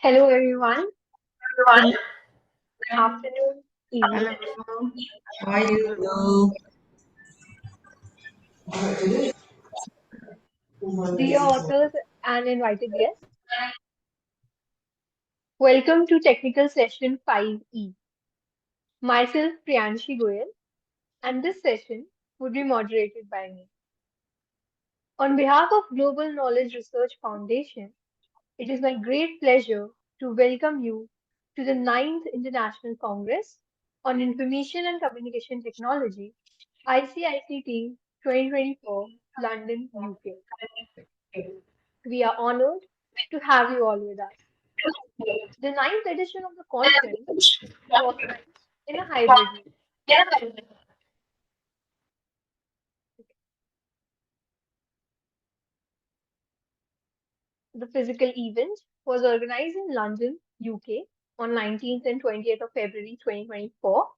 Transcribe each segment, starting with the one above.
Hello, everyone. Everyone. Good afternoon, evening. Hello. How are you? Hello. Dear authors and invited guests, welcome to Technical Session 5E. Myself, Priyanshi Goyal, and this session would be moderated by me. On behalf of Global Knowledge Research Foundation, it is my great pleasure to welcome you to the 9th International Congress on Information and Communication Technology, ICICT 2024, London, UK. We are honored to have you all with us. The ninth edition of the conference is organized in a hybrid way. The physical event was organized in London, UK on 19th and 20th of February 2024,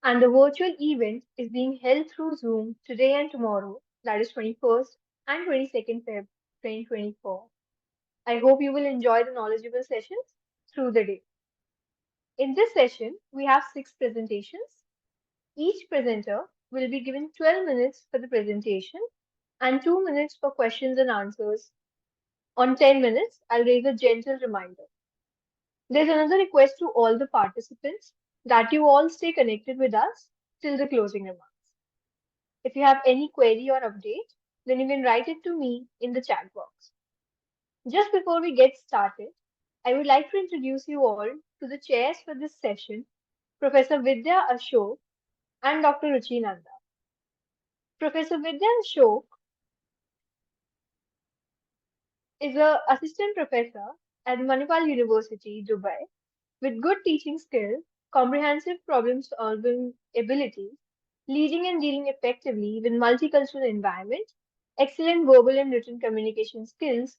and the virtual event is being held through Zoom today and tomorrow, that is 21st and 22nd Feb 2024. I hope you will enjoy the knowledgeable sessions through the day. In this session, we have 6 presentations. Each presenter will be given 12 minutes for the presentation and 2 minutes for questions and answers. On 10 minutes, I'll raise a gentle reminder. There's another request to all the participants that you all stay connected with us till the closing remarks. If you have any query or update, then you can write it to me in the chat box. Just before we get started, I would like to introduce you all to the chairs for this session, Professor Vidya Ashok and Dr. Ruchi Nanda. Professor Vidya Ashok is an assistant professor at Manipal University, Dubai, with good teaching skills, comprehensive problem-solving abilities, leading and dealing effectively with multicultural environment, excellent verbal and written communication skills,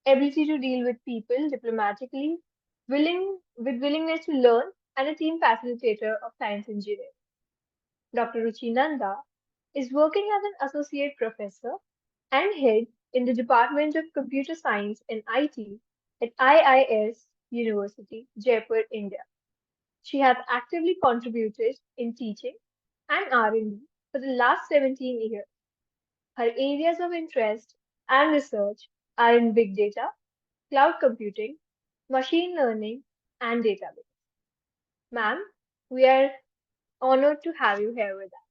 ability to deal with people diplomatically, willingness to learn, and a team facilitator of science engineering. Dr. Ruchi Nanda is working as an associate professor and head in the Department of Computer Science and IT at IIS University, Jaipur, India. She has actively contributed in teaching and R&D for the last 17 years. Her areas of interest and research are in big data, cloud computing, machine learning, and database. Ma'am, we are honored to have you here with us.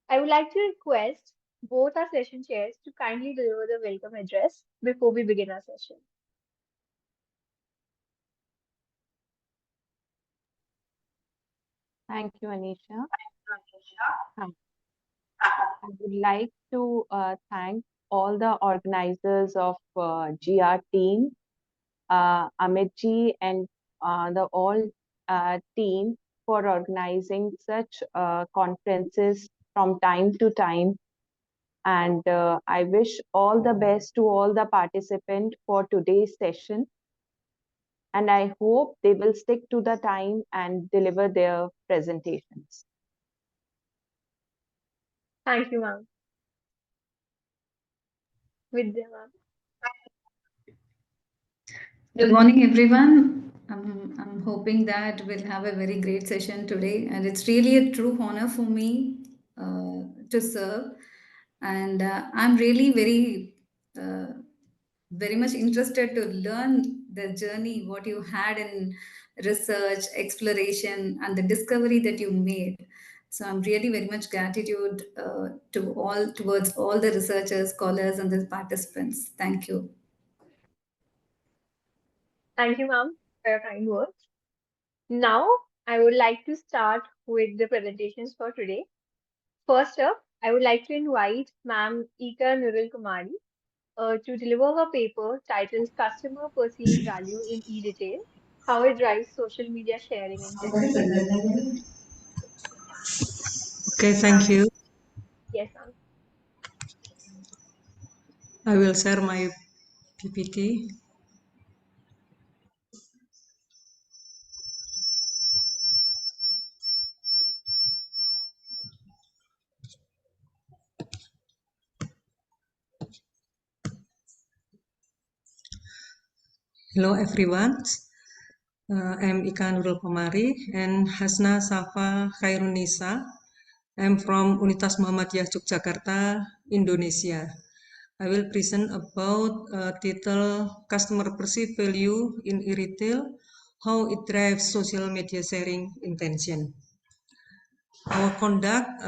I would like to request both our session chairs to kindly deliver the welcome address before we begin our session. Thank you, Anisha. I would like to thank all the organizers of GR team, Amit ji and the all team for organizing such conferences from time to time. And I wish all the best to all the participants for today's session. And I hope they will stick to the time and deliver their presentations. Thank you, ma'am. Vidya, ma'am. Good morning, everyone. I'm hoping that we'll have a very great session today, and it's really a true honor for me to serve. And I'm really very much interested to learn the journey what you had in research, exploration, and the discovery that you made. So I'm really very much gratitude to all towards all the researchers, scholars, and the participants. Thank you. Thank you, ma'am, for your kind words. Now, I would like to start with the presentations for today. First up, I would like to invite Ma'am Ika Nurul Kumari to deliver her paper titled Customer Perceived Value in E-Retail, How It Drives Social Media Sharing and Sales. Okay, thank you. Yes, ma'am. I will share my PPT. Hello everyone. I'm Ika Nurul Komari and Hasna Safa Khairunisa. I'm from Unitas Muhammadiyah Yogyakarta, Indonesia. I will present about title Customer Perceived Value in e-retail, how it drives social media sharing intention. Our conduct,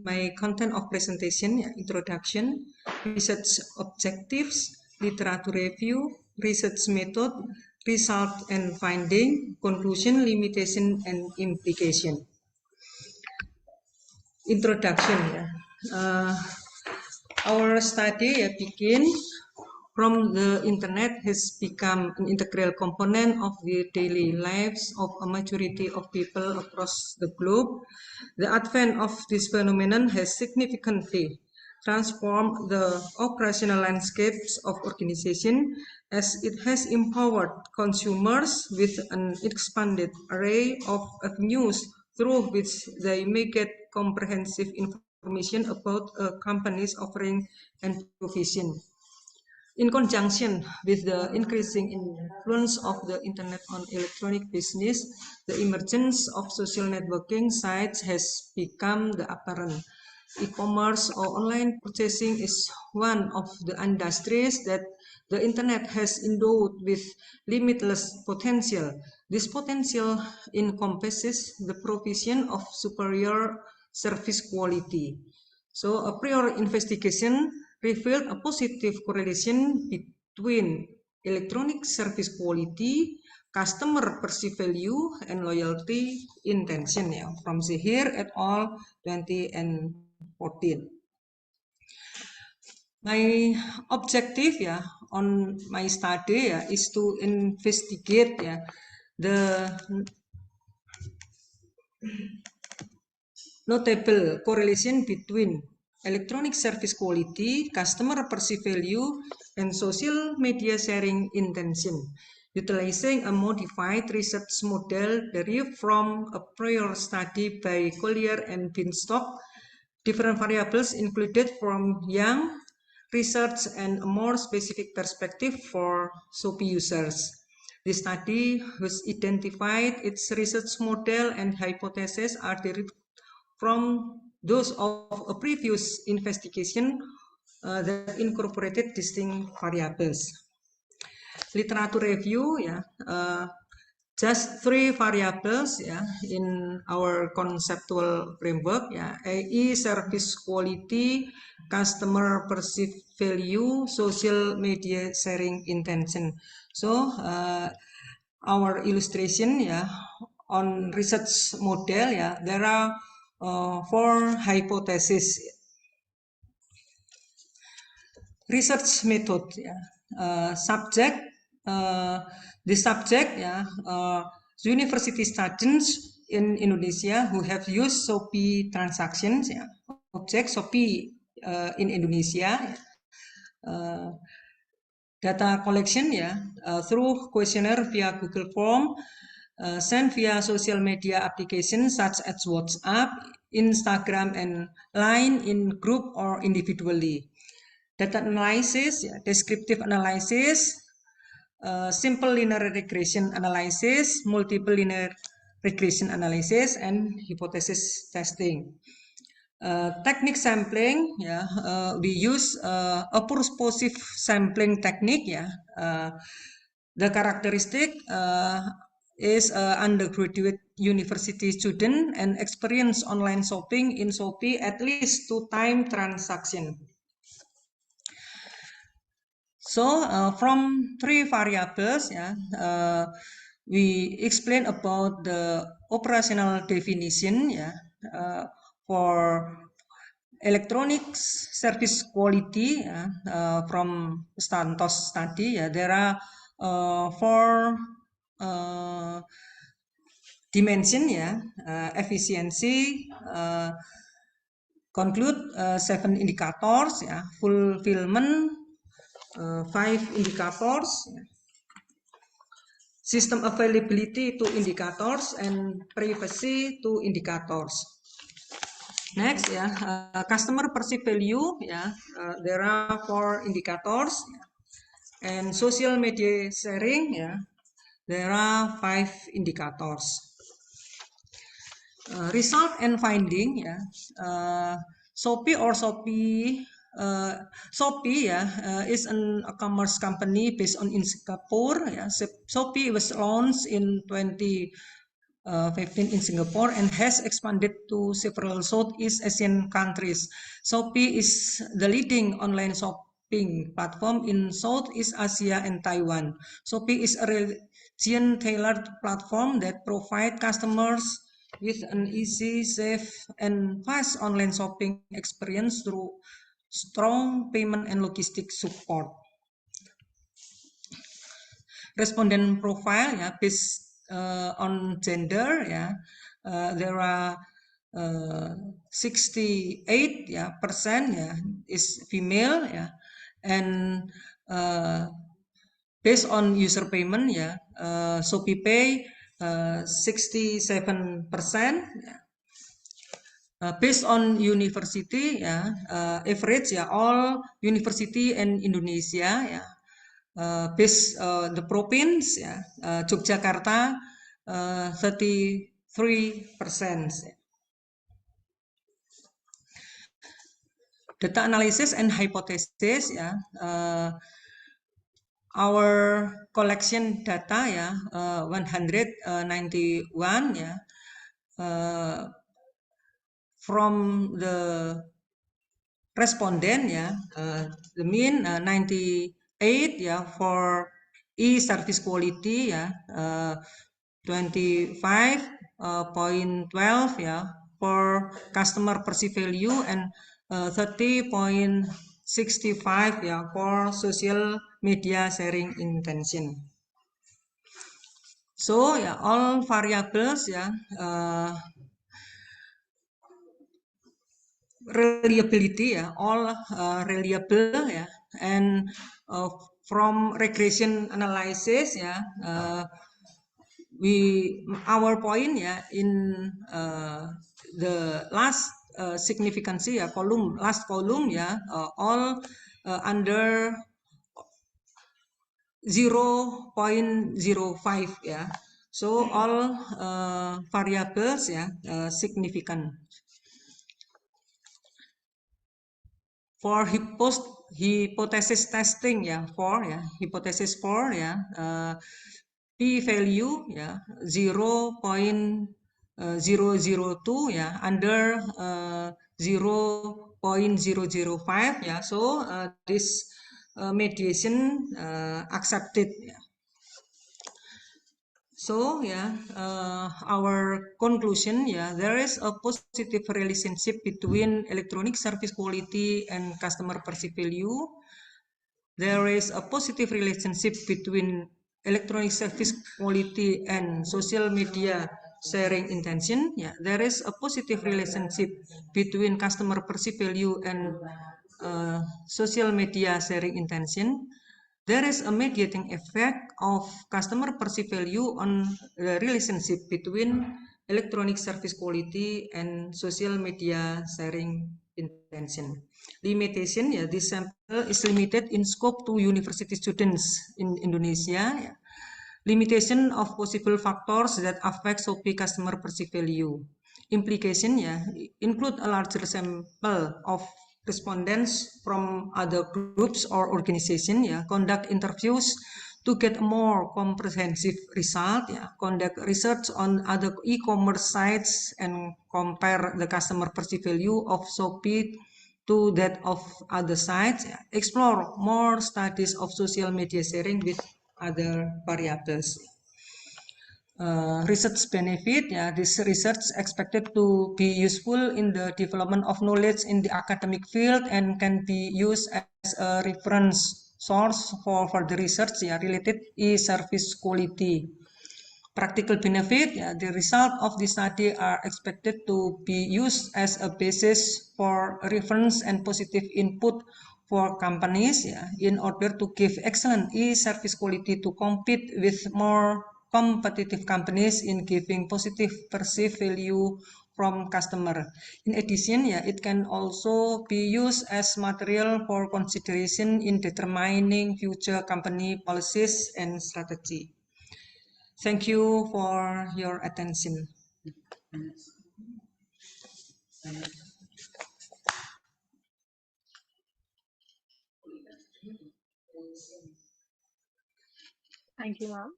my content of presentation, introduction, research objectives, literature review, research method, result and finding, conclusion, limitation, and implication. Introduction. Our study begin from the internet has become an integral component of the daily lives of a majority of people across the globe. The advent of this phenomenon has significantly transformed the operational landscapes of organizations as it has empowered consumers with an expanded array of avenues through which they may get comprehensive information about a company's offering and provision. In conjunction with the increasing influence of the internet on electronic business, the emergence of social networking sites has become apparent. E-commerce or online purchasing is one of the industries that the internet has endowed with limitless potential. This potential encompasses the provision of superior service quality. So a prior investigation revealed a positive correlation between electronic service quality, customer perceived value, and loyalty intention from Zahir et al. 2014. My objective on my study is to investigate the notable correlation between electronic service quality, customer perceived value, and social media sharing intention, utilizing a modified research model derived from a prior study by Collier and Binstock. Different variables included from Young research and a more specific perspective for Shopee users. The study was identified its research model and hypotheses are derived from those of a previous investigation that incorporated distinct variables. Literature review, just 3 variables in our conceptual framework, i.e. service quality, customer perceived value, social media sharing intention. So our illustration on research model there are 4 hypotheses. Research method subject the subject university students in Indonesia who have used Shopee transactions object Shopee in Indonesia. Data collection through questionnaire via Google Form, sent via social media applications such as WhatsApp, Instagram, and Line in group or individually. Data analysis, descriptive analysis, simple linear regression analysis, multiple linear regression analysis, and hypothesis testing. Technique sampling, we use a purposive sampling technique. The characteristic is undergraduate university student and experience online shopping in Shopee at least 2 times transaction. So from 3 variables, we explain about the operational definition for electronic service quality from Stantos study. There are 4 dimension efficiency, conclude 7 indicators, fulfillment 5 indicators, system availability 2 indicators, and privacy 2 indicators. Next customer perceived value there are 4 indicators. And social media sharing, there are 5 indicators. Result and finding, Shopee or Shopee, is a commerce company based in Singapore. Shopee was launched in 2015 in Singapore and has expanded to several Southeast Asian countries. Shopee is the leading online shopping platform in Southeast Asia and Taiwan. Shopee is a region-tailored platform that provides customers with an easy, safe, and fast online shopping experience through strong payment and logistics support. Respondent profile, based on gender, there are 68% is female, and based on user payment, Shopee Pay 67%. Based on university, average, all university in Indonesia, based the province, Yogyakarta 33%. Data analysis and hypothesis, our collection data, 191, from the respondent, the mean 98, for e-service quality, 25.12, for customer perceived value, and 30.65, for social media sharing intention. So all variables, reliability, all reliable, and from regression analysis, our point, in the last significance, last column, all under 0.05, so all variables, significant. For hypothesis testing, hypothesis 4, p-value, 0.002, under 0.005, so this mediation accepted. So our conclusion, there is a positive relationship between electronic service quality and customer perceived value. There is a positive relationship between electronic service quality and social media sharing intention. There is a positive relationship between customer perceived value and social media sharing intention. There is a mediating effect of customer perceived value on the relationship between electronic service quality and social media sharing intention. Limitation, this sample is limited in scope to university students in Indonesia. Limitation of possible factors that affect Shopee customer perceived value. Implication, include a larger sample of respondents from other groups or organizations, conduct interviews to get more comprehensive result, conduct research on other e-commerce sites and compare the customer perceived value of Shopee to that of other sites, explore more studies of social media sharing with other variables. Research benefit, this research expected to be useful in the development of knowledge in the academic field and can be used as a reference source for further research, related e-service quality. Practical benefit, the result of the study are expected to be used as a basis for reference and positive input for companies, in order to give excellent e-service quality to compete with more competitive companies in giving positive perceived value from customer. In addition, it can also be used as material for consideration in determining future company policies and strategy. Thank you for your attention. Thank you, ma'am.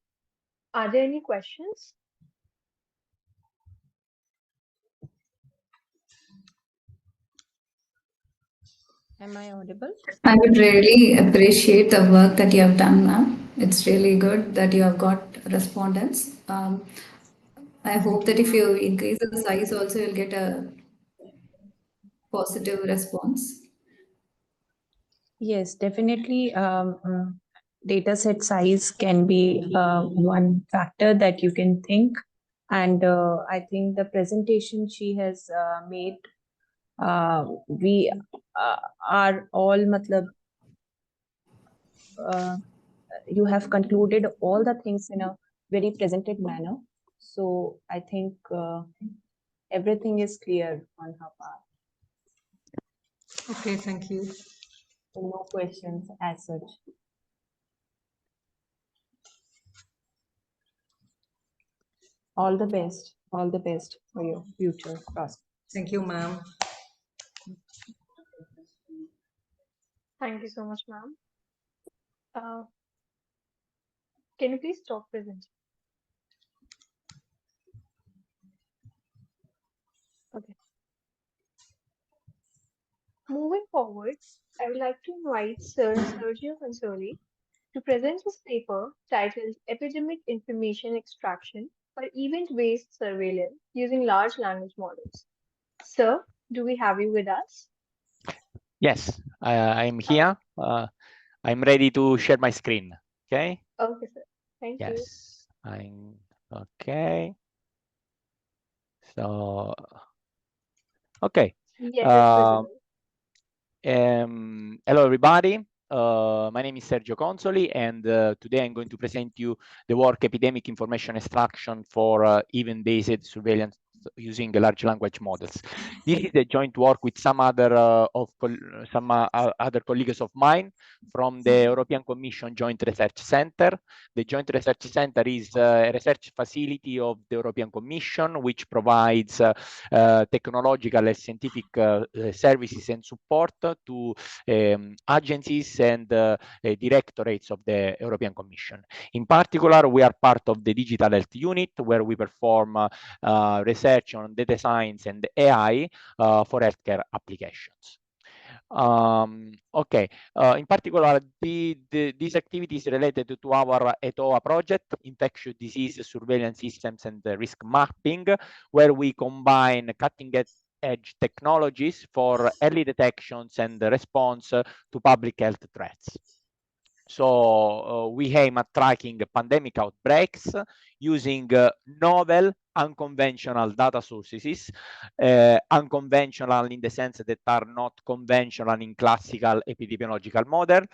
Are there any questions? Am I audible? I would really appreciate the work that you have done, ma'am. It's really good that you have got respondents. I hope Thank you, that if ma'am. you increase the size, also you'll get a positive response. Yes, definitely. Data set size can be one factor that you can think. And I think the presentation she has made, we are all, matlab, you have concluded all the things in a very presented manner. So I think everything is clear on her part. Okay, thank you. So no questions as such. All the best. All the best for your future prospects. Thank you, ma'am. Thank you so much, ma'am. Uh, can you please stop presenting? Okay. Moving forward, I would like to invite Sir Sergio Consoli to present his paper titled Epidemic Information Extraction for Event-Based Surveillance Using Large Language Models. Sir, do we have you with us? Yes, I'm here. I'm ready to share my screen. Okay. Okay, sir. Thank you. Yes, I'm okay. So, okay. Yes, it's visible. Hello, everybody. My name is Sergio Consoli, and today I'm going to present you the work Epidemic Information Extraction for Event-Based Surveillance using large language models. This is a joint work with some other other colleagues of mine from the European Commission Joint Research Center. The Joint Research Center is a research facility of the European Commission, which provides technological and scientific services and support to agencies and directorates of the European Commission. In particular, we are part of the Digital Health Unit, where we perform research on data science and AI for healthcare applications. Okay, in particular, these activities related to our ETOA project, Infectious Disease Surveillance Systems and Risk Mapping, where we combine cutting-edge technologies for early detections and response to public health threats. So we aim at tracking pandemic outbreaks using novel, unconventional data sources, unconventional in the sense that are not conventional in classical epidemiological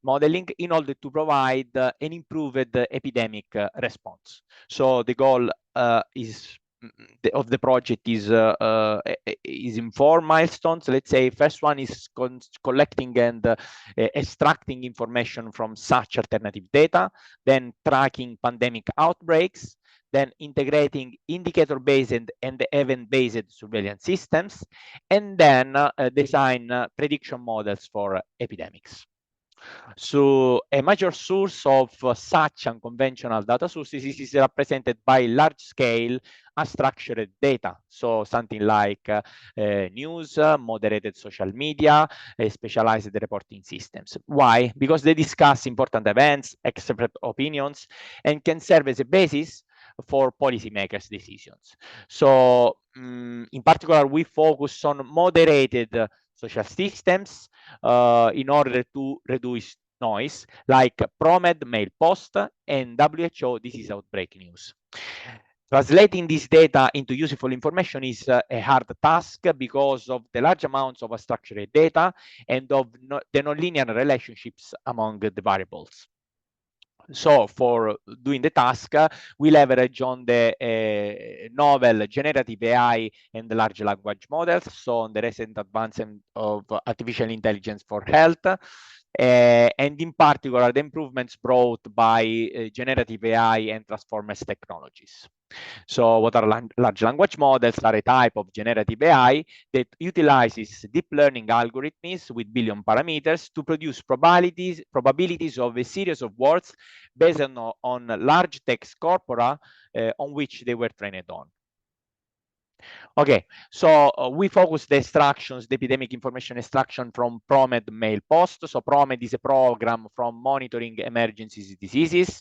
modeling in order to provide an improved epidemic response. So the goal of the project is in 4 milestones. Let's say first one is collecting and extracting information from such alternative data, then tracking pandemic outbreaks, then integrating indicator-based and event-based surveillance systems, and then design prediction models for epidemics. So a major source of such unconventional data sources is represented by large-scale unstructured data. So something like news, moderated social media, specialized reporting systems. Why? Because they discuss important events, expert opinions, and can serve as a basis for policymakers' decisions. So in particular, we focus on moderated social systems in order to reduce noise, like PROMED mail post and WHO disease outbreak news. Translating this data into useful information is a hard task because of the large amounts of unstructured data and of the nonlinear relationships among the variables. So for doing the task, we leverage on the novel generative AI and the large language models, so on the recent advancement of artificial intelligence for health, and in particular the improvements brought by generative AI and transformers technologies. So what are large language models? Are a type of generative AI that utilizes deep learning algorithms with billion parameters to produce probabilities of a series of words based on large text corpora on which they were trained on. Okay, so we focus the extractions, the epidemic information extraction from PROMED mail post. So PROMED is a program from monitoring emergency diseases,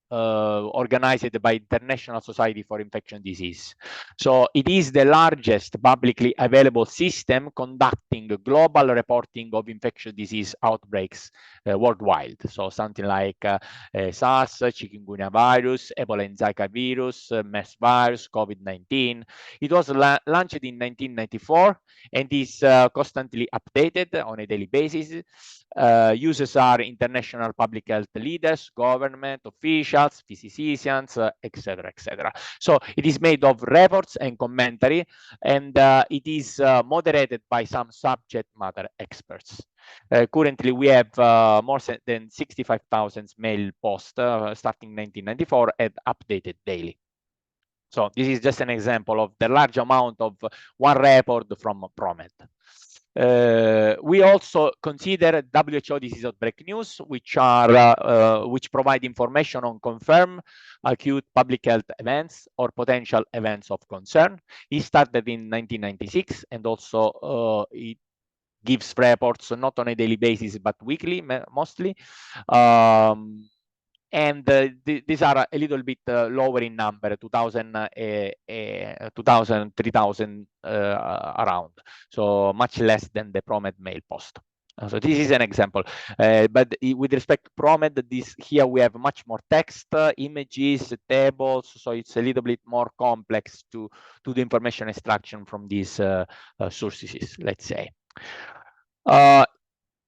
organized by International Society for Infectious Disease. So it is the largest publicly available system conducting global reporting of infectious disease outbreaks worldwide. So something like SARS, chikungunya virus, Ebola and Zika virus, MERS virus, COVID-19. It was launched in 1994 and is constantly updated on a daily basis. Users are international public health leaders, government officials, physicians, etc., etc. So it is made of reports and commentary, and it is moderated by some subject matter experts. Currently, we have more than 65,000 mail posts starting 1994 and updated daily. So this is just an example of the large amount of one report from PROMED. We also consider WHO disease outbreak news, which provide information on confirmed acute public health events or potential events of concern. It started in 1996, and also it gives reports not on a daily basis but weekly, mostly. And these are a little bit lower in number, 2,000, 2,000, 3,000 around, so much less than the PROMED mail post. So this is an example, but with respect to PROMED, here we have much more text, images, tables, so it's a little bit more complex to the information extraction from these sources, let's say.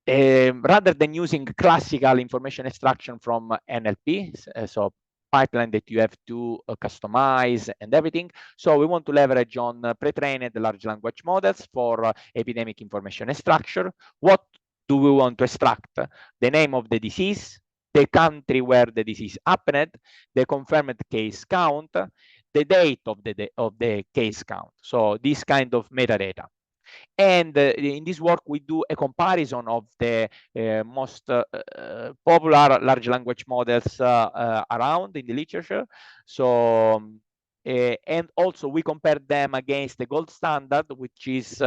Rather than using classical information extraction from NLP, so pipeline that you have to customize and everything. So we want to leverage on pre-trained large language models for epidemic information extraction. What do we want to extract? The name of the disease, the country where the disease happened, the confirmed case count, the date of the case count. So this kind of metadata. And in this work, we do a comparison of the most popular large language models around in the literature. So, and also we compare them against the gold standard, which is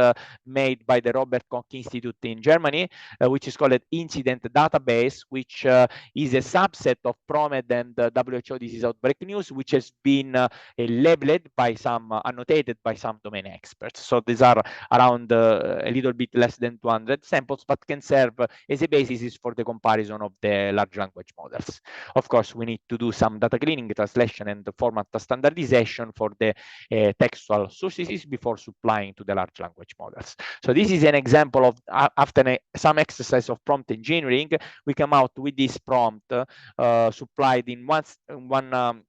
made by the Robert Koch Institute in Germany, which is called Incident Database, which is a subset of PROMED and WHO disease outbreak news, which has been labeled by some, annotated by some domain experts. So these are around a little bit less than 200 samples, but can serve as a basis for the comparison of the large language models. Of course, we need to do some data cleaning, translation, and format standardization for the textual sources before supplying to the large language models. So this is an example of, after some exercise of prompt engineering, we come out with this prompt supplied in one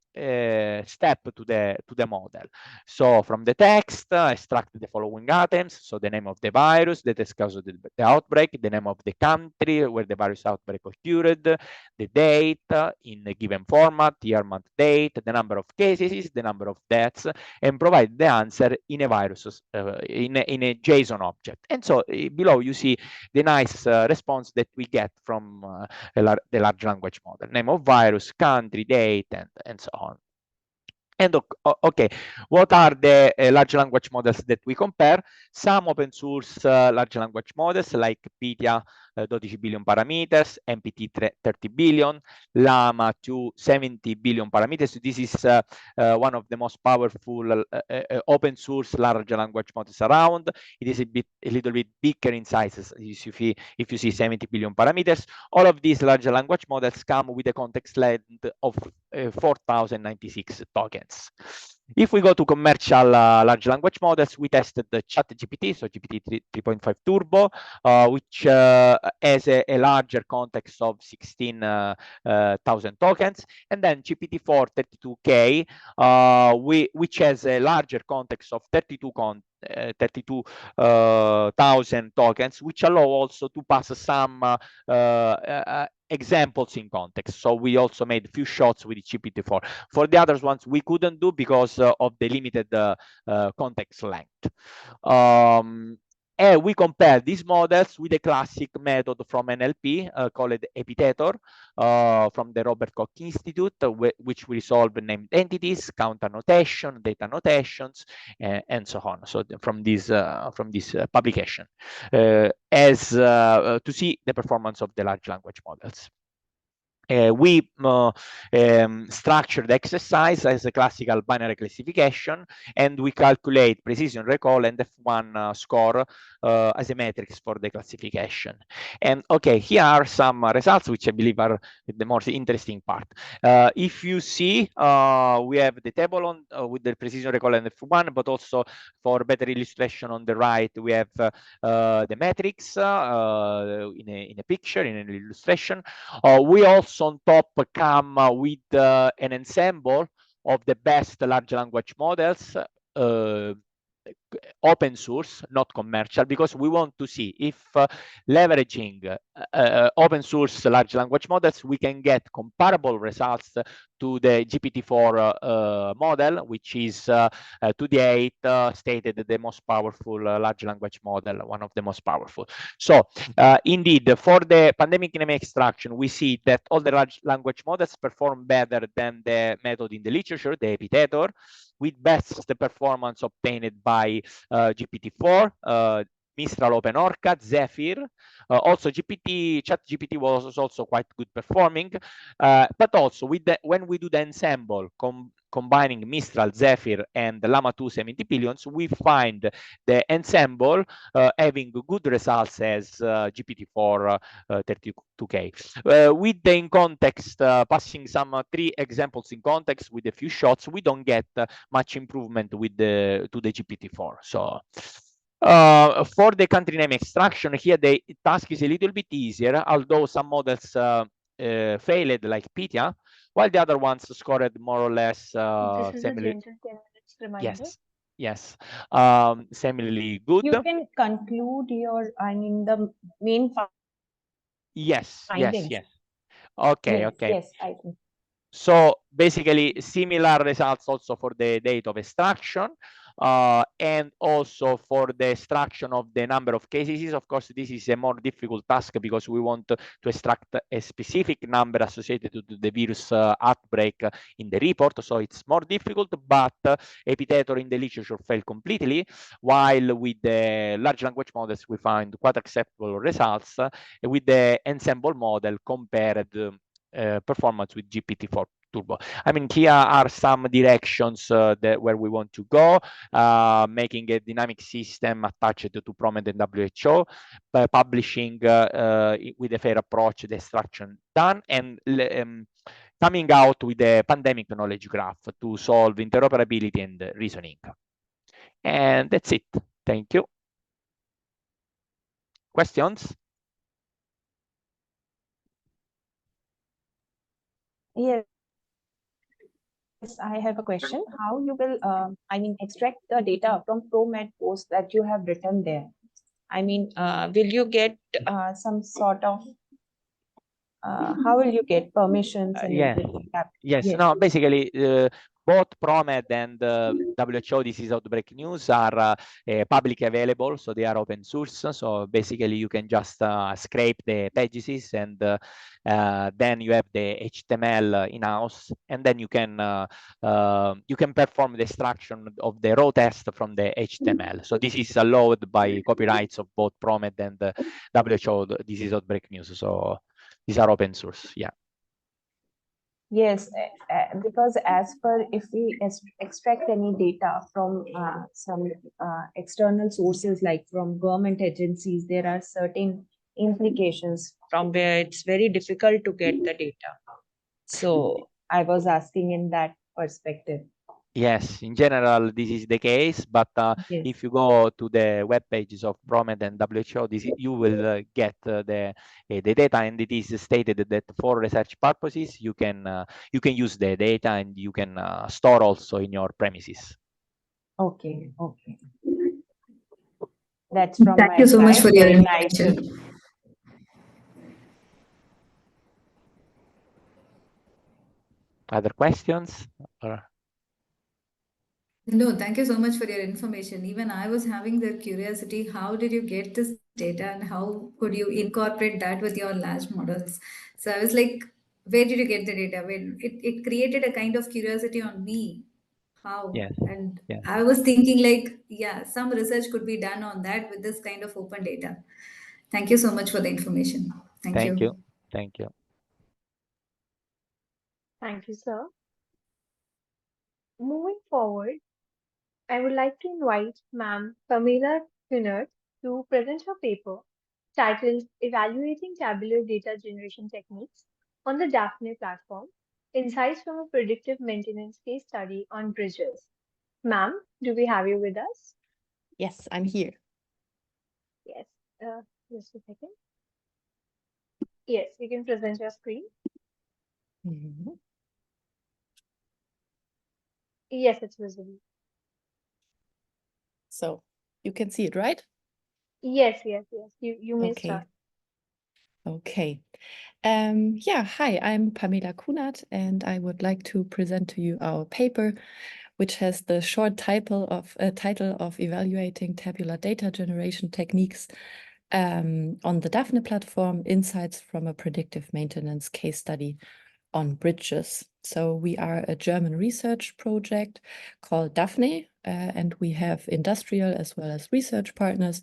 step to the model. So from the text, extract the following items. So the name of the virus, the test cause of the outbreak, the name of the country where the virus outbreak occurred, the date in a given format, year, month, date, the number of cases, the number of deaths, and provide the answer in a virus, in a JSON object. And so below you see the nice response that we get from the large language model: name of virus, country, date, and so on. And okay, what are the large language models that we compare? Some open source large language models like PITIA, 12 billion parameters, MPT 30 billion, Llama 2, 70 billion parameters. This is one of the most powerful open source large language models around. It is a little bit bigger in sizes if you see 70 billion parameters. All of these large language models come with a context length of 4,096 tokens. If we go to commercial large language models, we tested the ChatGPT, so GPT 3.5 Turbo, which has a larger context of 16,000 tokens, and then GPT-4 32K, which has a larger context of 32,000 tokens, which allow also to pass some examples in context. So we also made a few shots with GPT-4. For the other ones, we couldn't do because of the limited context length. And we compare these models with a classic method from NLP called epitator from the Robert Koch Institute, which we resolve named entities, count annotation, data annotations, and so on. So from this publication, as to see the performance of the large language models. We structure the exercise as a classical binary classification, and we calculate precision recall and F1 score as a matrix for the classification. And okay, here are some results which I believe are the most interesting part. If you see, we have the table on with the precision recall and F1, but also for better illustration on the right, we have the matrix in a picture, in an illustration. We also on top come with an ensemble of the best large language models, open source, not commercial, because we want to see if leveraging open source large language models, we can get comparable results to the GPT-4 model, which is to date stated the most powerful large language model, one of the most powerful. So indeed, for the pandemic name extraction, we see that all the large language models perform better than the method in the literature, the epitator, with best performance obtained by GPT-4, Mistral OpenOrca, Zephyr. Also, ChatGPT was also quite good performing, but also with when we do the ensemble combining Mistral, Zephyr, and Llama 2 semi-billions, we find the ensemble having good results as GPT-4 32K. With the in context, passing some 3 examples in context with a few shots, we don't get much improvement with to the GPT-4. So for the country name extraction, here the task is a little bit easier, although some models failed, like Pitya, while the other ones scored more or less This is a similarly. gentle 10 minutes reminder. Yes, similarly good. You can conclude your, I mean, the main Yes. findings. Okay. Yes, I think. So basically similar results also for the date of extraction, and also for the extraction of the number of cases. Of course, this is a more difficult task because we want to extract a specific number associated to the virus outbreak in the report. So it's more difficult, but epitator in the literature failed completely, while with the large language models, we find quite acceptable results with the ensemble model compared performance with GPT-4 Turbo. I mean, here are some directions where we want to go, making a dynamic system attached to PROMET and WHO, publishing with a fair approach the extraction done, and coming out with a pandemic knowledge graph to solve interoperability and reasoning. And that's it. Thank you. Questions? Yes, I have a question. How you will, I mean, extract the data from ProMed post that you have written there? I mean, will you get some sort of, how will you get permissions and everything? Yes. Yes. No, basically, both PROMED and WHO Disease Outbreak News are publicly available, so they are open source. So basically, you can just scrape the pages, and then you have the HTML in-house, and then you can perform the extraction of the raw test from the HTML. So this is allowed by copyrights of both PROMED and WHO Disease Outbreak News. So these are open source. Yeah. Yes, because as per if we extract any data from some external sources, like from government agencies, there are certain implications from where it's very difficult to get the data. So I was asking in that perspective. Yes, in general, this is the case, but Yes. if you go to the web pages of PROMET and WHO, you will get the data, and it is stated that for research purposes, you can use the data and you can store also in your premises. Okay, okay. That's from Thank my you so much side. for your Very nice. information. Other questions? Or... No, thank you so much for your information. Even I was having the curiosity, how did you get this data and how could you incorporate that with your large models? So I was like, where did you get the data? When it created a kind of curiosity on me. How? Yes, And yes. I was thinking like, yeah, some research could be done on that with this kind of open data. Thank you so much for the information. Thank Thank you. you. Thank you. Thank you, sir. Moving forward, I would like to invite Ma'am Pamela Cunard to present her paper titled Evaluating Tabular Data Generation Techniques on the Daphne platform, Insights from a Predictive Maintenance Case Study on Bridges. Ma'am, do we have you with us? Yes, I'm here. Yes. Just a second. Yes, you can present your screen. Mhm. Yes, it's visible. So you can see it, right? Yes, yes, yes. You may Okay. start. Okay. Yeah, hi, I'm Pamela Kunert, and I would like to present to you our paper, which has the short title of Evaluating Tabular Data Generation Techniques on the Daphne platform, Insights from a Predictive Maintenance Case Study on Bridges. So we are a German research project called Daphne, and we have industrial as well as research partners.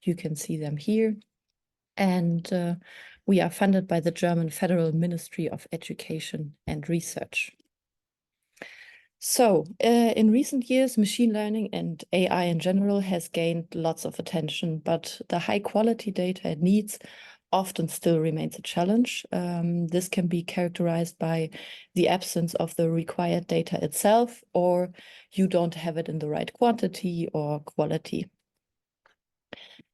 You can see them here. And we are funded by the German Federal Ministry of Education and Research. So in recent years, machine learning and AI in general has gained lots of attention, but the high quality data it needs often still remains a challenge. This can be characterized by the absence of the required data itself, or you don't have it in the right quantity or quality.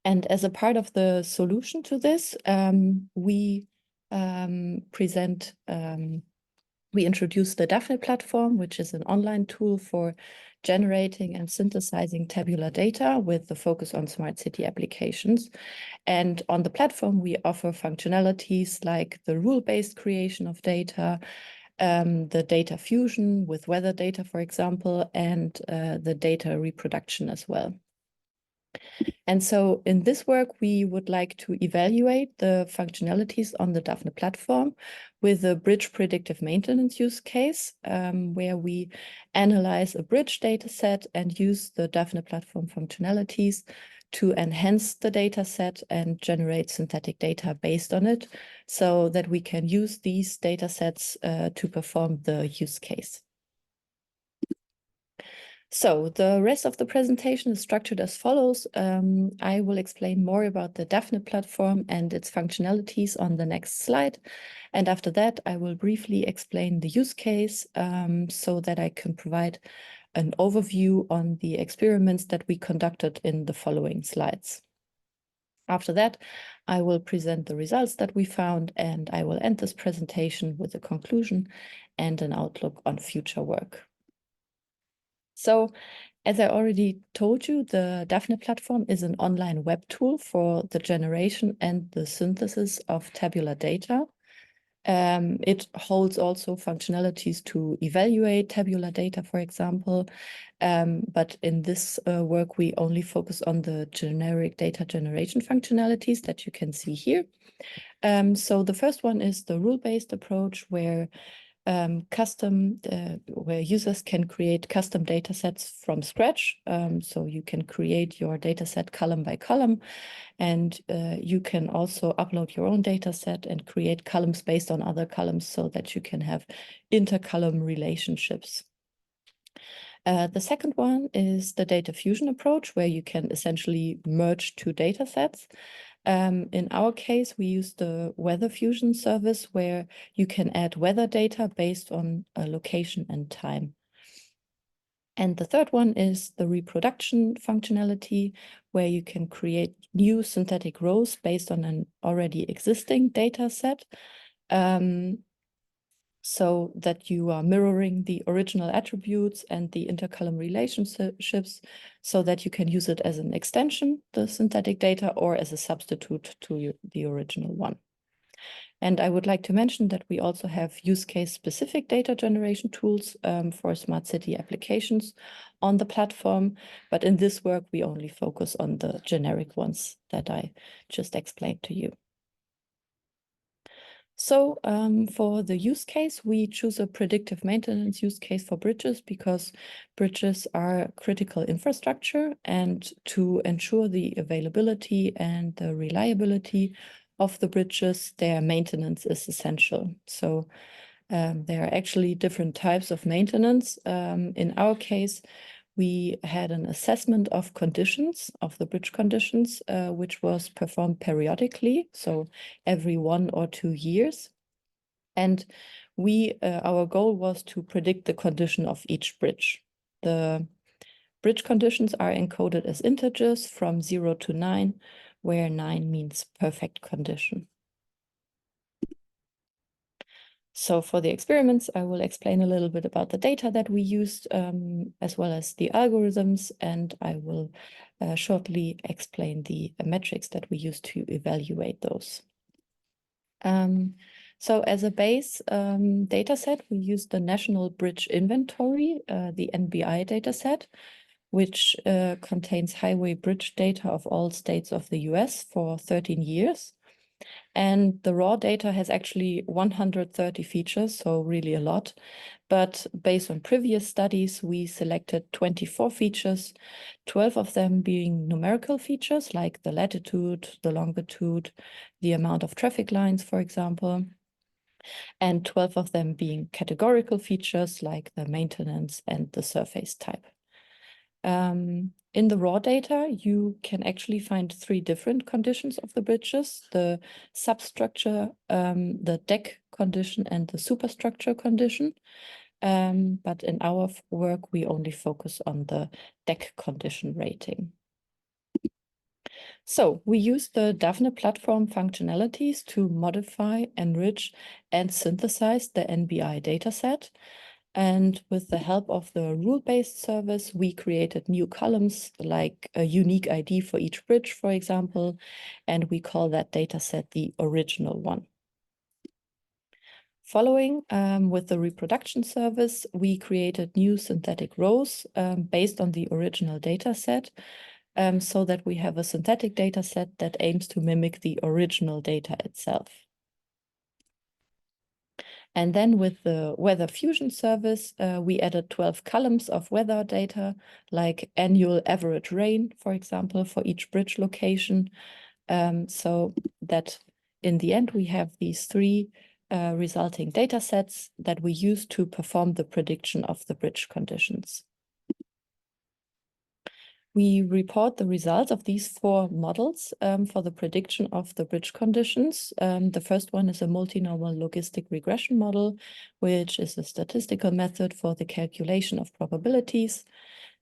And as a part of the solution to this, we introduced the Daphne platform, which is an online tool for generating and synthesizing tabular data with the focus on smart city applications. And on the platform, we offer functionalities like the rule-based creation of data, the data fusion with weather data, for example, and the data reproduction as well. And so in this work, we would like to evaluate the functionalities on the Daphne platform with a bridge predictive maintenance use case, where we analyze a bridge data set and use the Daphne platform functionalities to enhance the data set and generate synthetic data based on it, so that we can use these data sets to perform the use case. So the rest of the presentation is structured as follows. I will explain more about the Daphne platform and its functionalities on the next slide. And after that, I will briefly explain the use case so that I can provide an overview on the experiments that we conducted in the following slides. After that, I will present the results that we found, and I will end this presentation with a conclusion and an outlook on future work. So, as I already told you, the Daphne platform is an online web tool for the generation and the synthesis of tabular data. It holds also functionalities to evaluate tabular data, for example. But in this work, we only focus on the generic data generation functionalities that you can see here. So the first one is the rule-based approach, where where users can create custom data sets from scratch. So you can create your data set column by column, and you can also upload your own data set and create columns based on other columns so that you can have inter-column relationships. The second one is the data fusion approach, where you can essentially merge two data sets. In our case, we use the weather fusion service, where you can add weather data based on a location and time. And the third one is the reproduction functionality, where you can create new synthetic rows based on an already existing data set, so that you are mirroring the original attributes and the intercolumn relationships, so that you can use it as an extension, the synthetic data, or as a substitute to the original one. And I would like to mention that we also have use case specific data generation tools for smart city applications on the platform. But in this work, we only focus on the generic ones that I just explained to you. So for the use case, we choose a predictive maintenance use case for bridges because bridges are critical infrastructure, and to ensure the availability and the reliability of the bridges, their maintenance is essential. So there are actually different types of maintenance. In our case, we had an assessment of conditions, of the bridge conditions, which was performed periodically, so every 1 or 2 years. And our goal was to predict the condition of each bridge. The bridge conditions are encoded as integers from 0 to 9, where 9 means perfect condition. So for the experiments, I will explain a little bit about the data that we used, as well as the algorithms, and I will shortly explain the metrics that we used to evaluate those. So as a base data set, we used the National Bridge Inventory, the NBI data set, which contains highway bridge data of all states of the US for 13 years. And the raw data has actually 130 features, so really a lot. But based on previous studies, we selected 24 features, 12 of them being numerical features like the latitude, the longitude, the amount of traffic lines, for example, and 12 of them being categorical features like the maintenance and the surface type. In the raw data, you can actually find 3 different conditions of the bridges: the substructure, the deck condition, and the superstructure condition. But in our work, we only focus on the deck condition rating. So we use the Daphne platform functionalities to modify, enrich, and synthesize the NBI dataset. And with the help of the rule-based service, we created new columns like a unique ID for each bridge, for example, and we call that dataset the original one. Following with the reproduction service, we created new synthetic rows based on the original dataset, so that we have a synthetic dataset that aims to mimic the original data itself. And then with the weather fusion service, we added 12 columns of weather data, like annual average rain, for example, for each bridge location, so that in the end we have these 3 resulting data sets that we use to perform the prediction of the bridge conditions. We report the results of these 4 models for the prediction of the bridge conditions. The first one is a multinomial logistic regression model, which is a statistical method for the calculation of probabilities.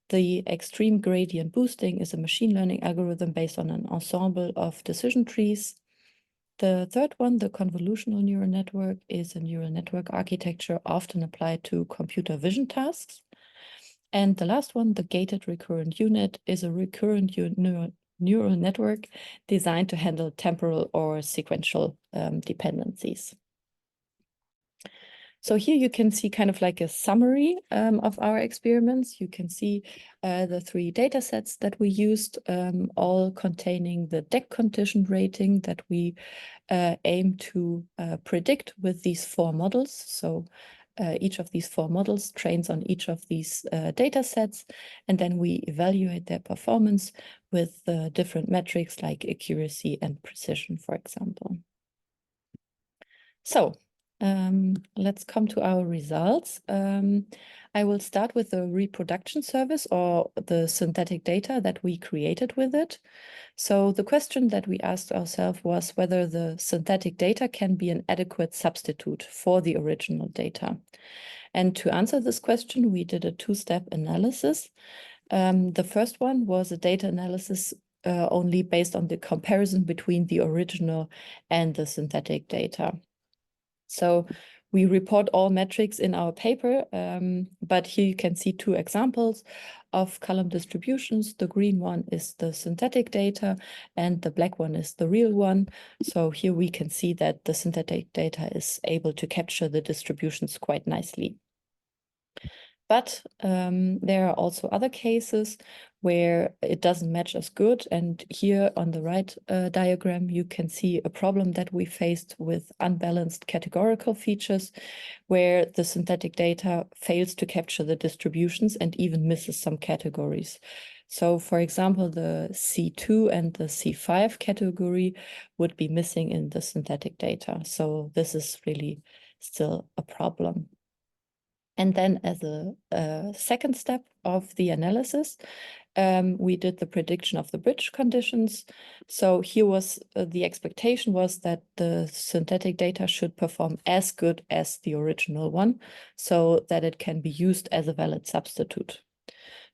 The extreme gradient boosting is a machine learning algorithm based on an ensemble of decision trees. The third one, the convolutional neural network, is a neural network architecture often applied to computer vision tasks. And the last one, the gated recurrent unit, is a recurrent neural network designed to handle temporal or sequential dependencies. So here you can see kind of like a summary of our experiments. You can see the 3 data sets that we used, all containing the deck condition rating that we aim to predict with these 4 models. So each of these 4 models trains on each of these data sets, and then we evaluate their performance with different metrics like accuracy and precision, for example. So let's come to our results. I will start with the reproduction service, or the synthetic data that we created with it. So the question that we asked ourselves was whether the synthetic data can be an adequate substitute for the original data. And to answer this question, we did a two-step analysis. The first one was a data analysis only based on the comparison between the original and the synthetic data. So we report all metrics in our paper, but here you can see two examples of column distributions. The green one is the synthetic data and the black one is the real one. So here we can see that the synthetic data is able to capture the distributions quite nicely. But there are also other cases where it doesn't match as good. And here on the right diagram, you can see a problem that we faced with unbalanced categorical features, where the synthetic data fails to capture the distributions and even misses some categories. So for example, the C2 and the C5 category would be missing in the synthetic data. So this is really still a problem. And then as a second step of the analysis, we did the prediction of the bridge conditions. So here was the expectation was that the synthetic data should perform as good as the original one, so that it can be used as a valid substitute.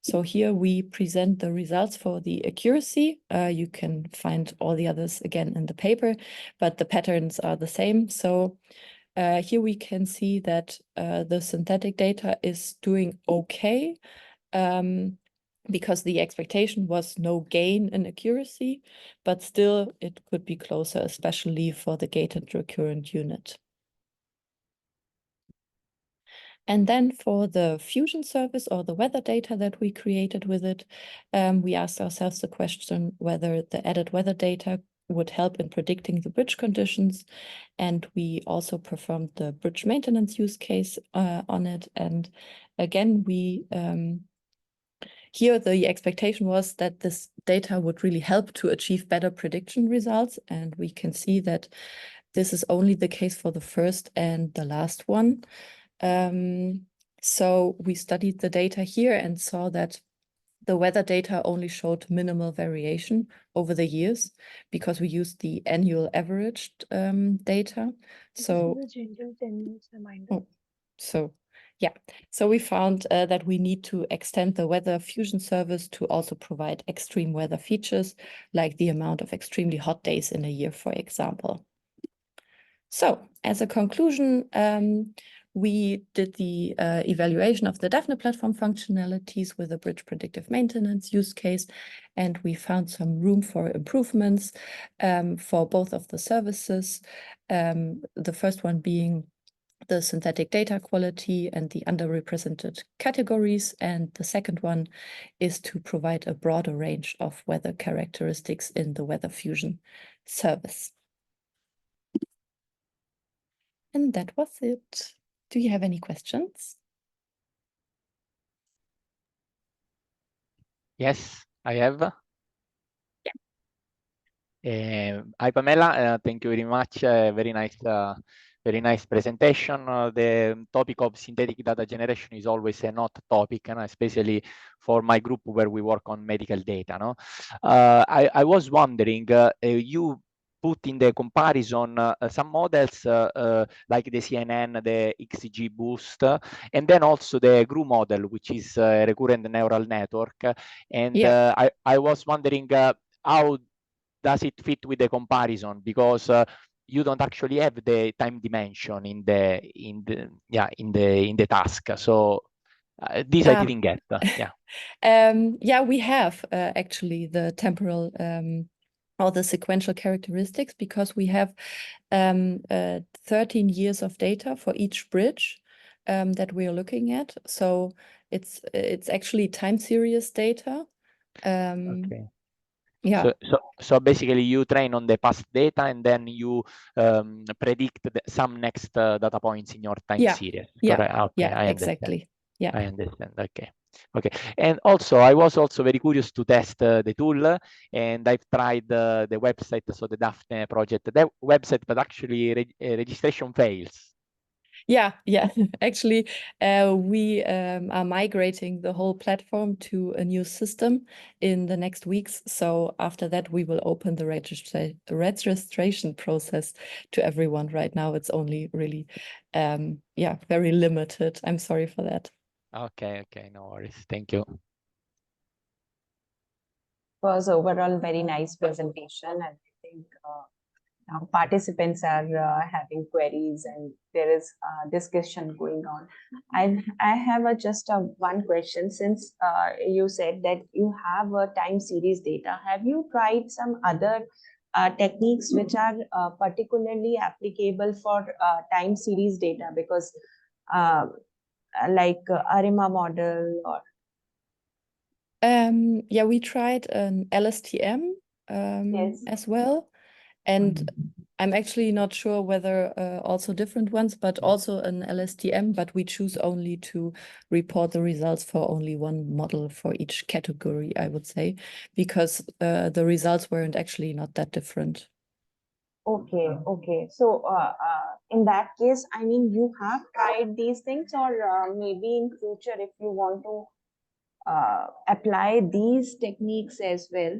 So here we present the results for the accuracy. You can find all the others again in the paper, but the patterns are the same. So here we can see that the synthetic data is doing okay, because the expectation was no gain in accuracy, but still it could be closer, especially for the gated recurrent unit. And then for the fusion service or the weather data that we created with it, we asked ourselves the question whether the added weather data would help in predicting the bridge conditions. And we also performed the bridge maintenance use case on it. And again, we here the expectation was that this data would really help to achieve better prediction results. And we can see that this is only the case for the first and the last one. So we studied the data here and saw that the weather data only showed minimal variation over the years because we used the annual averaged data. So, so we found that we need to extend the weather fusion service to also provide extreme weather features, like the amount of extremely hot days in a year, for example. So as a conclusion, we did the evaluation of the Daphne platform functionalities with a bridge predictive maintenance use case, and we found some room for improvements for both of the services. The first one being the synthetic data quality and the underrepresented categories, and the second one is to provide a broader range of weather characteristics in the weather fusion service. And that was it. Do you have any questions? Yes, I have. Hi Pamela, thank you very much. Very nice presentation. The topic of synthetic data generation is always a hot topic, and especially for my group where we work on medical data. No, I was wondering, you put in the comparison some models like the CNN, the XG Boost, and then also the GRU model, which is a recurrent neural network. And I was wondering how does it fit with the comparison, because you don't actually have the time dimension in the task. So this I didn't get. We have actually the temporal or the sequential characteristics, because we have 13 years of data for each bridge that we are looking at. So it's actually time series data. Okay. Yeah. So basically you train on the past data and then you predict some next data points in your time series. Correct? Okay, I understand. Exactly. Yeah, I understand. Okay. And also I was also very curious to test the tool, and I've tried the website, so the Daphne project, the website, but actually registration fails. Yeah. Actually, we are migrating the whole platform to a new system in the next weeks. So after that, we will open the registration process to everyone. Right now, it's only really, very limited. I'm sorry for that. Okay, no worries. Thank you. Was overall very nice presentation, and I think now participants are having queries and there is discussion going on. I have just one question. Since you said that you have a time series data, have you tried some other techniques which are particularly applicable for time series data? Because like ARIMA model or Yeah, we tried an LSTM yes. as well. And I'm actually not sure whether also different ones, but also an LSTM, but we choose only to report the results for only one model for each category, I would say, because the results weren't actually not that different. Okay. So, in that case, I mean, you have tried these things, or maybe in future, if you want to apply these techniques as well,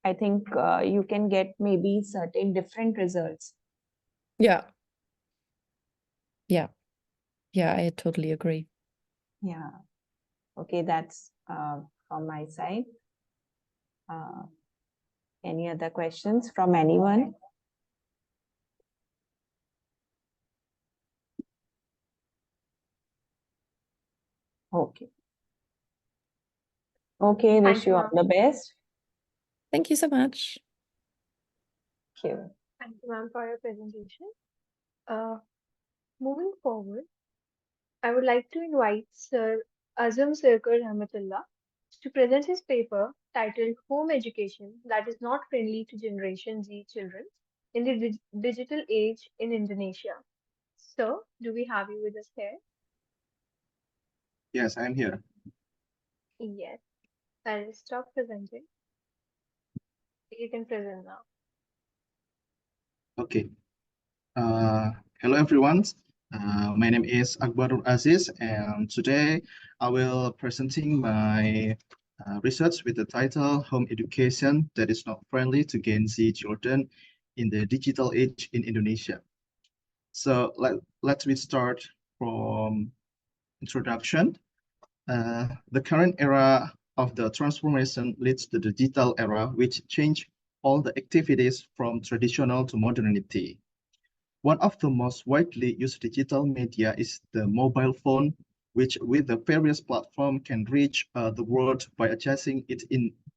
I think you can get maybe certain different results. Yeah, I totally agree. Yeah. Okay, that's from my side. Any other questions from anyone? Okay. Okay, wish Thank you you, all ma'am. the best. Thank you so much. Thank you. Thank you, ma'am, for your presentation. Moving forward, I would like to invite Sir Azam Sirkar Rahmatullah to present his paper titled Home Education That is Not Friendly to Generation Z Children in the Digital Age in Indonesia. So, do we have you with us here? Yes, I'm here. Yes. I'll stop presenting. You can present now. Okay. Hello, everyone. My name is Akbarul Aziz, and today I will presenting my research with the title Home Education That is Not Friendly to Gen Z Children in the Digital Age in Indonesia. So let me start from introduction. The current era of the transformation leads to the digital era, which changed all the activities from traditional to modernity. One of the most widely used digital media is the mobile phone, which with the various platforms can reach the world by adjusting its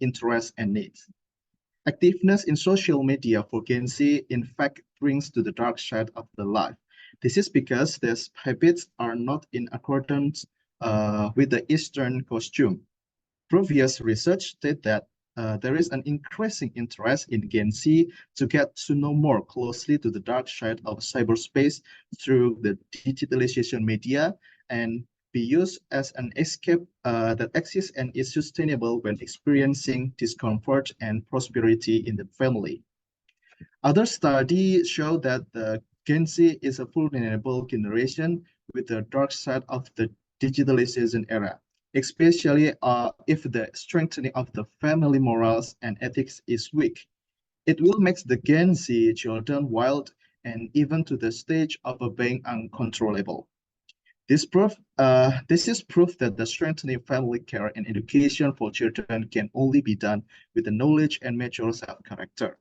interests and needs. Activeness in social media for Gen Z, in fact, brings to the dark side of the life. This is because their habits are not in accordance with the Eastern costume. Previous research stated that there is an increasing interest in Gen Z to get to know more closely to the dark side of cyberspace through the digitalization media and be used as an escape that exists and is sustainable when experiencing discomfort and prosperity in the family. Other studies show that the Gen Z is a vulnerable generation with the dark side of the digitalization era, especially if the strengthening of the family morals and ethics is weak. It will make the Gen Z children wild and even to the stage of being uncontrollable. This is proof that the strengthening family care and education for children can only be done with the knowledge and mature self-character.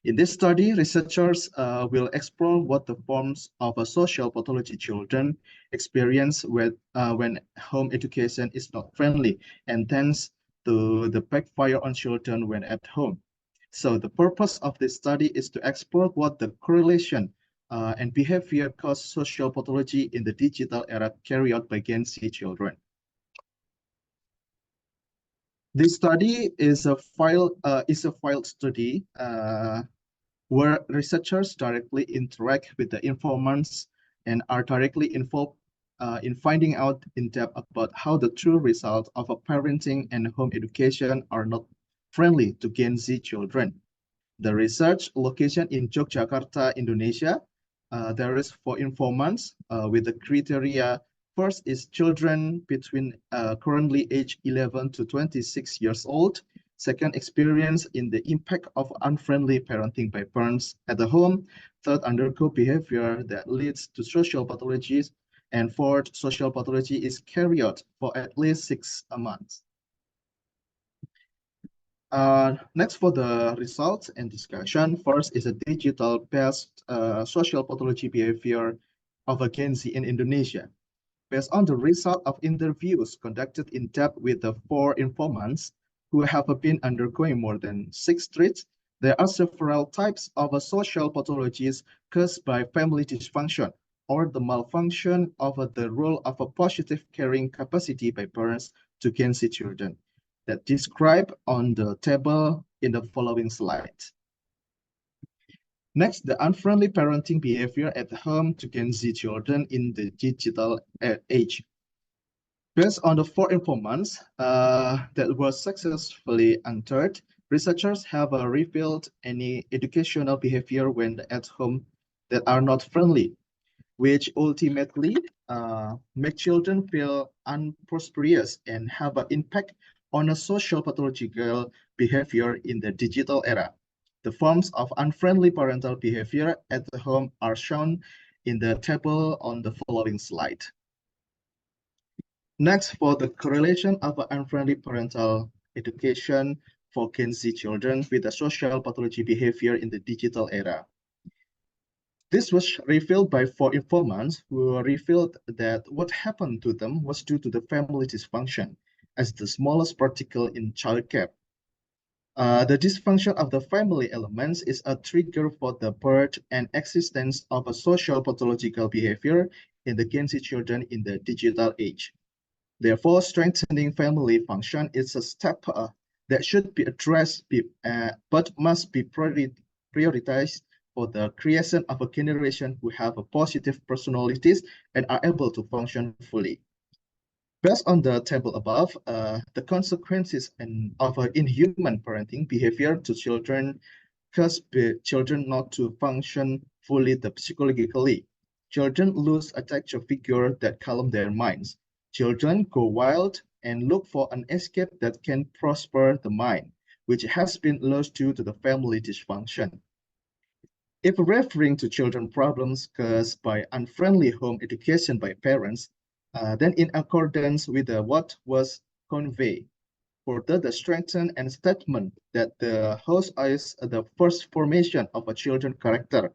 In this study, researchers will explore what the forms of a social pathology children experience when home education is not friendly and tends to the backfire on children when at home. So the purpose of this study is to explore what the correlation and behavior cause social pathology in the digital era carried out by Gen Z children. This study is a field study where researchers directly interact with the informants and are directly involved in finding out in depth about how the true results of a parenting and home education are not friendly to Gen Z children. The research location in Yogyakarta, Indonesia, there is 4 informants with the criteria. First is children between currently age 11 to 26 years old. Second, experience in the impact of unfriendly parenting by parents at the home. Third, undergo behavior that leads to social pathologies. And fourth, social pathology is carried out for at least 6 months. Next, for the results and discussion, first is a digital-based social pathology behavior of a Gen Z in Indonesia. Based on the result of interviews conducted in depth with the 4 informants who have been undergoing more than 6 treats, there are several types of social pathologies caused by family dysfunction or the malfunction of the role of a positive caring capacity by parents to Gen Z children that described on the table in the following slide. Next, the unfriendly parenting behavior at home to Gen Z children in the digital age. Based on the 4 informants that were successfully entered, researchers have revealed any educational behavior when at home that are not friendly, which ultimately make children feel unprosperous and have an impact on a social pathological behavior in the digital era. The forms of unfriendly parental behavior at the home are shown in the table on the following slide. Next, for the correlation of unfriendly parental education for Gen Z children with the social pathology behavior in the digital era. This was revealed by 4 informants who revealed that what happened to them was due to the family dysfunction as the smallest particle in childcare. The dysfunction of the family elements is a trigger for the birth and existence of a social pathological behavior in the Gen Z children in the digital age. Therefore, strengthening family function is a step that should be addressed, but must be prioritized for the creation of a generation who have a positive personalities and are able to function fully. Based on the table above, the consequences of inhuman parenting behavior to children cause children not to function fully psychologically. Children lose a texture figure that calm their minds. Children go wild and look for an escape that can prosper the mind, which has been lost due to the family dysfunction. If referring to children problems caused by unfriendly home education by parents, then in accordance with what was conveyed, further the strengthen and statement that the host is the first formation of a children's character,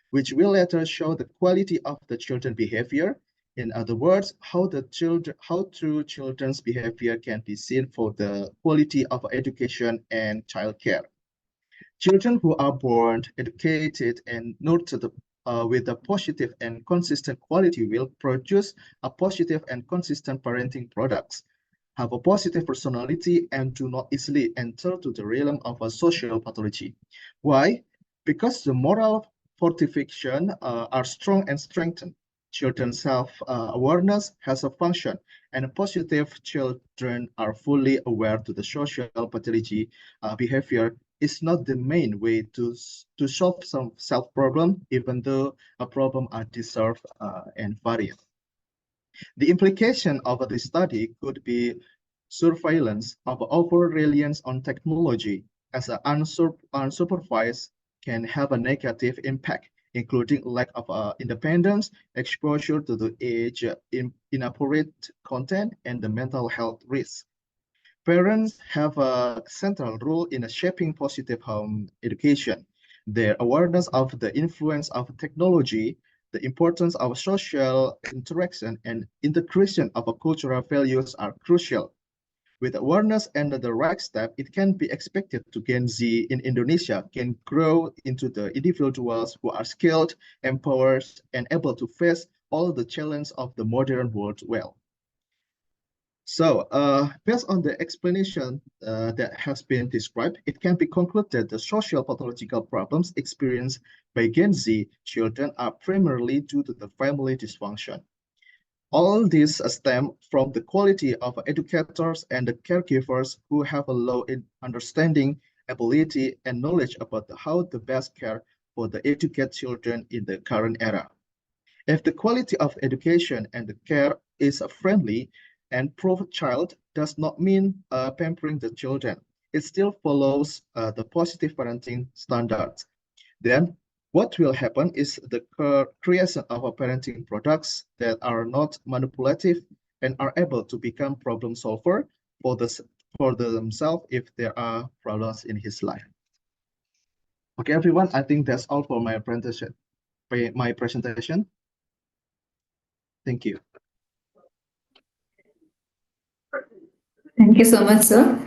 which will later show the quality of the children's behavior. In other words, how true children's behavior can be seen for the quality of education and childcare. Children who are born, educated, and nurtured with a positive and consistent quality will produce a positive and consistent parenting products, have a positive personality, and do not easily enter to the realm of a social pathology. Why? Because the moral fortification are strong and strengthened. Children's self-awareness has a function, and positive children are fully aware to the social pathology behavior is not the main way to solve some self-problem, even though a problem are deserved and varied. The implication of this study could be surveillance of over-reliance on technology as an unsupervised can have a negative impact, including lack of independence, exposure to the age, inappropriate content, and the mental health risks. Parents have a central role in shaping positive home education. Their awareness of the influence of technology, the importance of social interaction, and integration of cultural values are crucial. With awareness and the right step, it can be expected to Gen Z in Indonesia can grow into the individuals who are skilled, empowered, and able to face all the challenges of the modern world well. So, based on the explanation that has been described, it can be concluded the social pathological problems experienced by Gen Z children are primarily due to the family dysfunction. All these stem from the quality of educators and the caregivers who have a low understanding, ability, and knowledge about how to best care for the educate children in the current era. If the quality of education and the care is friendly and pro-child does not mean pampering the children, it still follows the positive parenting standards. Then what will happen is the creation of parenting products that are not manipulative and are able to become problem solver for themselves if there are problems in his life. Okay, everyone, I think that's all for my presentation. Thank you. Thank you so much, sir.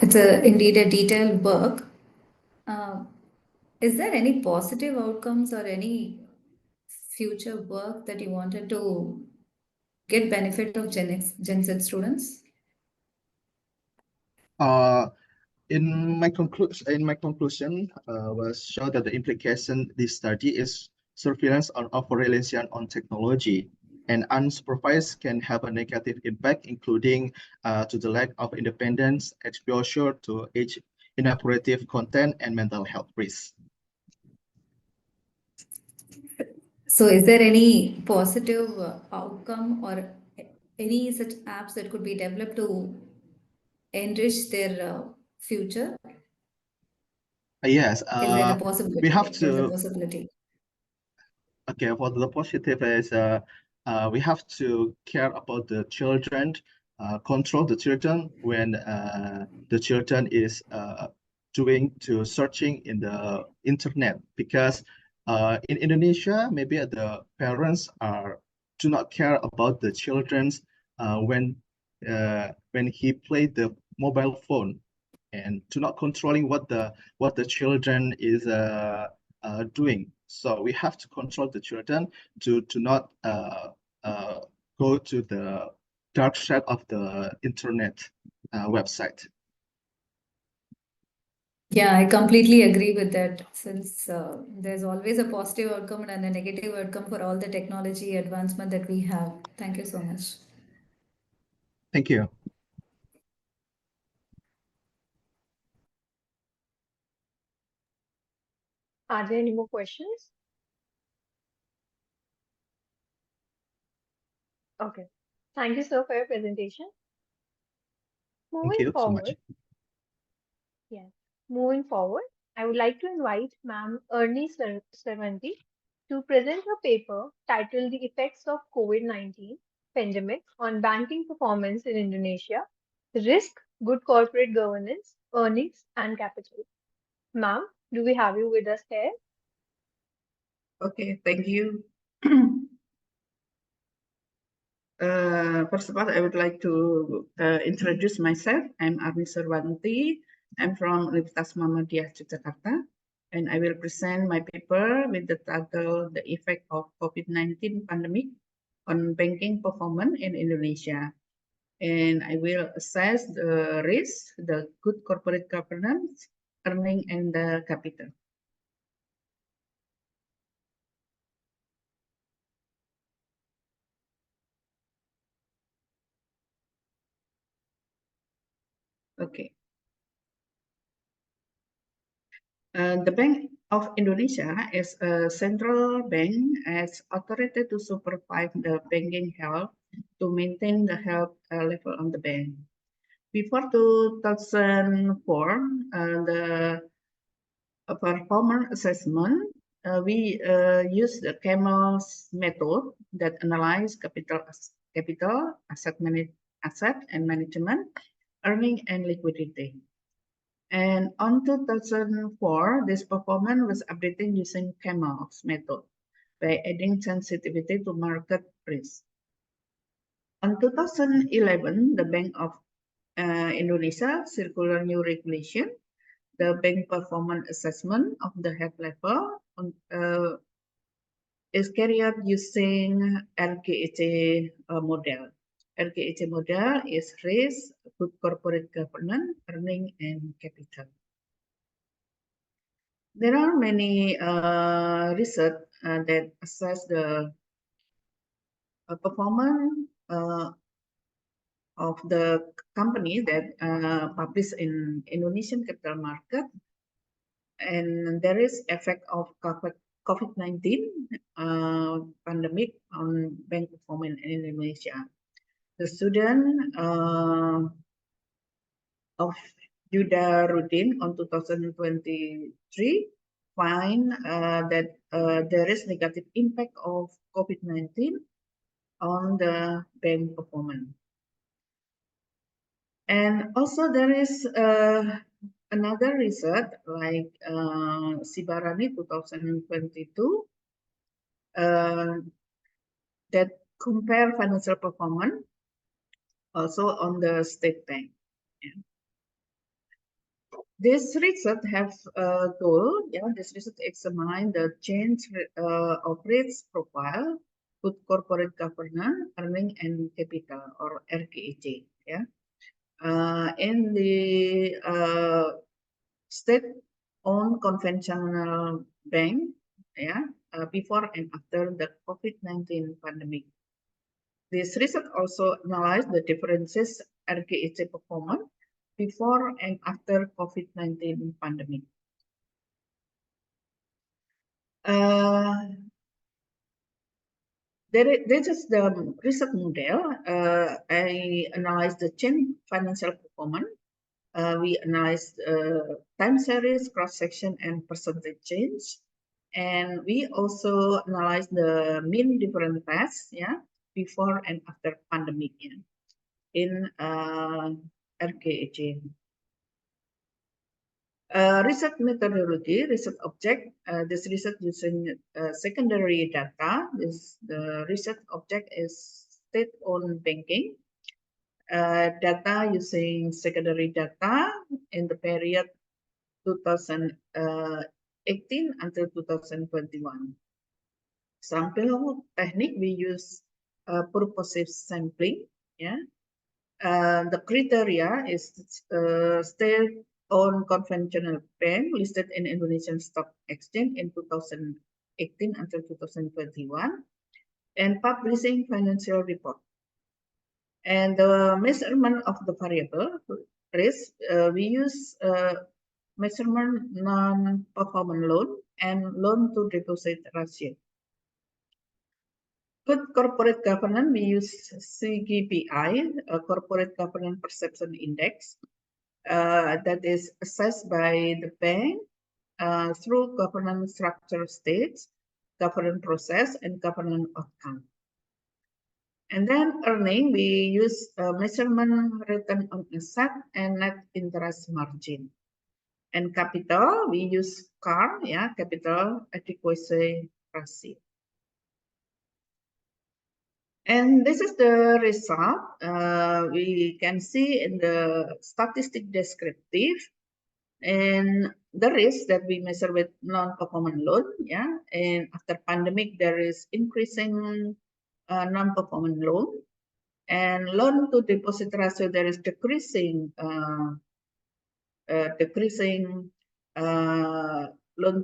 It's indeed a detailed work. Is there any positive outcomes or any future work that you wanted to get benefit of Gen Z students? In my conclusion, was show that the implication this study is surveillance on over-reliance on technology and unsupervised can have a negative impact, including to the lack of independence, exposure to age-inappropriate content, and mental health risks. So, is there any positive outcome or any such apps that could be developed to enrich their future? Yes, Is there the we possibility? have There's a to. possibility. Okay, for the positive is we have to care about the children, control the children when the children is searching in the internet, because in Indonesia maybe the parents do not care about the children's when he played the mobile phone, and to not controlling what the children is doing. So we have to control the children to not go to the dark side of the internet website. Yeah, I completely agree with that. Since there's always a positive outcome and a negative outcome for all the technology advancement that we have. Thank you so much. Thank you. Are there any more questions? Okay. Thank you, sir, for your presentation. Thank Moving you so much. forward, yes. Moving forward, I would like to invite Ma'am Ernie Servanti to present her paper titled The Effects of COVID-19 Pandemic on Banking Performance in Indonesia, Risk, Good Corporate Governance, Earnings, and Capital. Ma'am, do we have you with us here? Okay, thank you. First of all, I would like to introduce myself. I'm Arni Servanti. I'm from Universitas Muhammadiyah Yogyakarta, and I will present my paper with the title "The Effect of COVID-19 Pandemic on Banking Performance in Indonesia." And I will assess the risk, the good corporate governance, earning, and the capital. Okay. The Bank of Indonesia is a central bank as authority to supervise the banking health to maintain the health level of the bank. Before 2004, the performance assessment, we use the CAMELS method that analyze capital, asset and management, earning, and liquidity. And on 2004, this performance was updated using CAMELS method by adding sensitivity to market risk. On 2011, the Bank of Indonesia circular new regulation, the bank performance assessment of the health level is carried out using RGEC model. RGEC model is risk, good corporate governance, earning, and capital. There are many research that assess the performance of the company that published in Indonesian capital market. and there is effect of COVID-19 pandemic on bank performance in Indonesia. The student of Yuda Rudin on 2023 find that there is negative impact of COVID-19 on the bank performance. And also there is another research like Sibarani 2022 that compare financial performance also on the state bank. Yeah. This research have a goal. Yeah, this research examine the change of risk profile, good corporate governance, earning and capital, or RKEJ. Yeah, in the state-owned conventional bank. Yeah, before and after the COVID-19 pandemic. This research also analyzed the differences RKEJ performance before and after COVID-19 pandemic. This is the research model. I analyzed the change financial performance. We analyzed time series, cross-section, and percentage change. And we also analyzed the mean difference test, yeah, before and after pandemic, yeah, in RKEJ. Research methodology, research object. This research using secondary data. The research object is state-owned banking. Data using secondary data in the period 2018 until 2021. Sample technique, we use purposive sampling. Yeah. The criteria is state-owned conventional bank listed in Indonesian Stock Exchange in 2018 until 2021, and publishing financial report. And the measurement of the variable risk, we use measurement non-performing loan and loan to deposit ratio. Good corporate governance, we use CGPI, a corporate governance perception index, that is assessed by the bank through governance structure states, governance process, and governance outcome. And then earning, we use measurement return on asset and net interest margin. And capital, we use CAR, yeah, capital adequacy ratio. And this is the result. We can see in the statistic descriptive and the risk that we measure with non-performing loan. Yeah, and after pandemic, there is increasing non-performing loan, and loan to deposit ratio, there is decreasing loan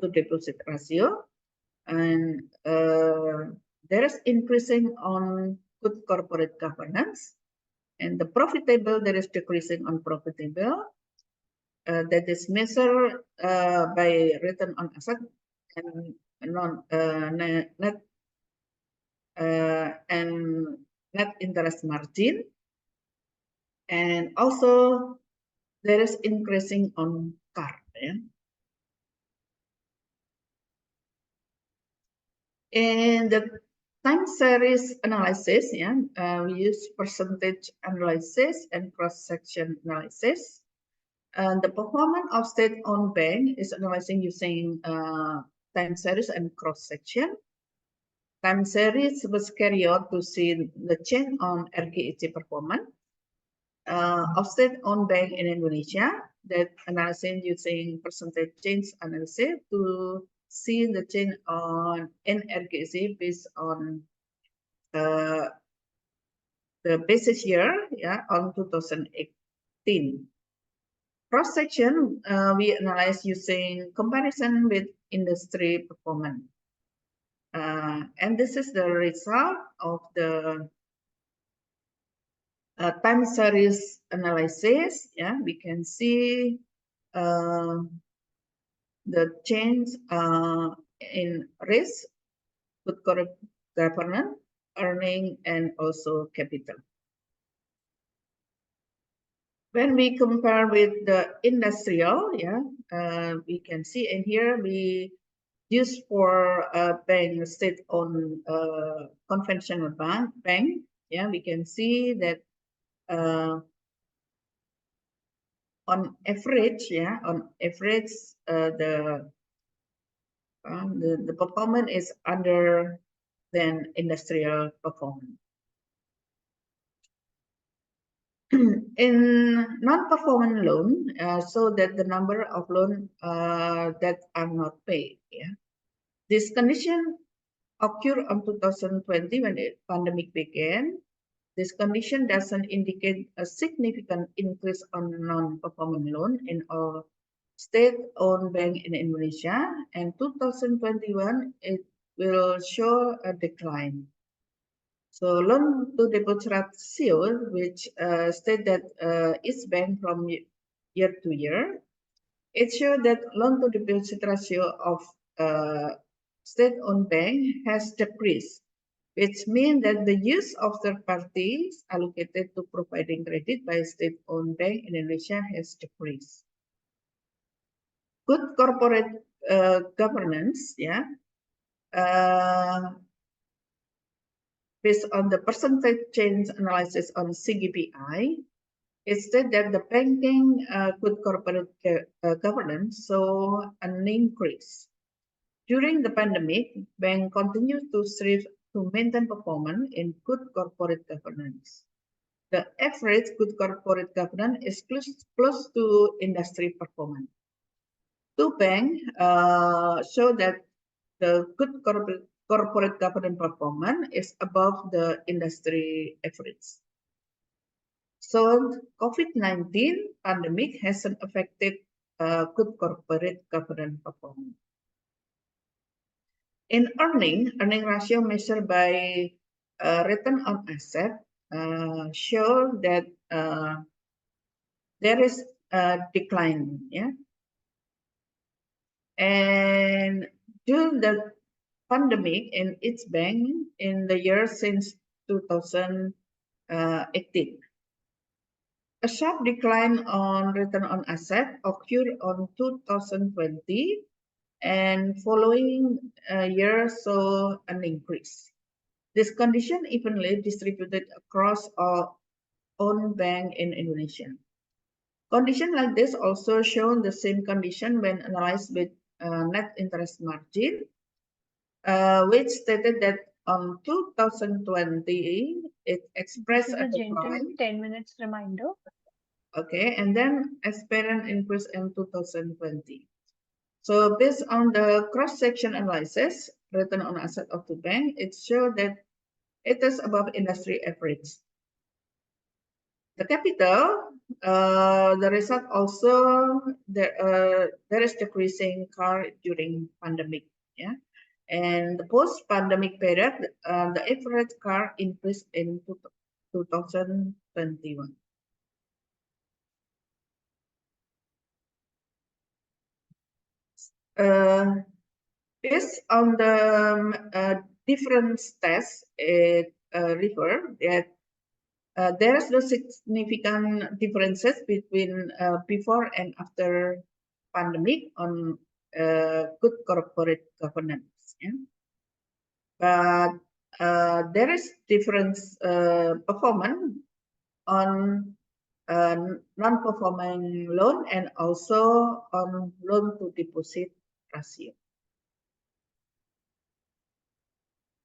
to deposit ratio, and there is increasing on good corporate governance, and the profitable, there is decreasing on profitable. That is measured by return on asset and net interest margin, and also there is increasing on CAR. Yeah. And the time series analysis, yeah, we use percentage analysis and cross-section analysis. And the performance of state-owned bank is analyzing using time series and cross-section. Time series was carried out to see the change on RKEJ performance of state-owned bank in Indonesia, that analyzing using percentage change analysis to see the change on NRKC based on the basis year, yeah, on 2018. Cross section, we analyze using comparison with industry performance, and this is the result of the time series analysis. Yeah, we can see the change in risk, good governance, earning, and also capital. When we compare with the industrial, we can see in here we use for bank state-owned conventional bank. We can see that on average, the performance is under than industrial performance. In non-performing loan, so that the number of loans that are not paid. This condition occurred on 2020 when the pandemic began. This condition doesn't indicate a significant increase on non-performing loan in all state-owned bank in Indonesia, and 2021 it will show a decline. So loan to deposit ratio, which state that each bank from year to year, it shows that loan to deposit ratio of state-owned bank has decreased, which means that the use of third parties allocated to providing credit by state-owned bank in Indonesia has decreased. Good corporate governance, based on the percentage change analysis on CGPI, it stated that the banking good corporate governance saw an increase. During the pandemic, bank continued to strive to maintain performance in good corporate governance. The average good corporate governance is close to industry performance. Two banks show that the good corporate governance performance is above the industry average. So COVID-19 pandemic hasn't affected good corporate governance performance. In earning ratio measured by return on asset show that there is a decline. And during the pandemic in each bank in the year since 2018, a sharp decline on return on asset occurred on 2020, and following year saw an increase. This condition evenly distributed across all own bank in Indonesia. Condition like this also shown the same condition when analyzed with net interest margin, which stated that on 2020 it expressed a decline. 10 minutes reminder. Okay, and then apparent increase in 2020. So based on the cross-section analysis, return on asset of the bank, it showed that it is above industry average. The capital, the result also there is decreasing CAR during pandemic, and the post-pandemic period, the average CAR increased in 2021. Based on the different tests it refer that there is no significant differences between before and after pandemic on good corporate governance. But there is different performance on non-performing loan and also on loan to deposit ratio.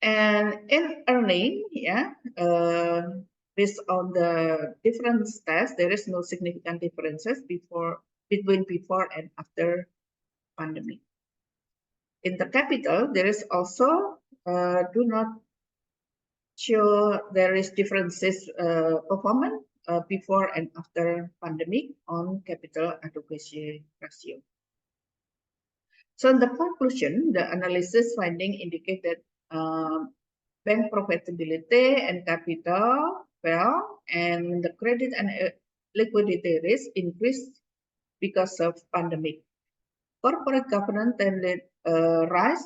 And in earning, based on the different tests, there is no significant differences between before and after pandemic. In the capital, there is also do not show there is differences performance before and after pandemic on capital adequacy ratio. So in the conclusion, the analysis finding indicate that bank profitability and capital fell, and the credit and liquidity risk increased because of pandemic. Corporate governance tended rise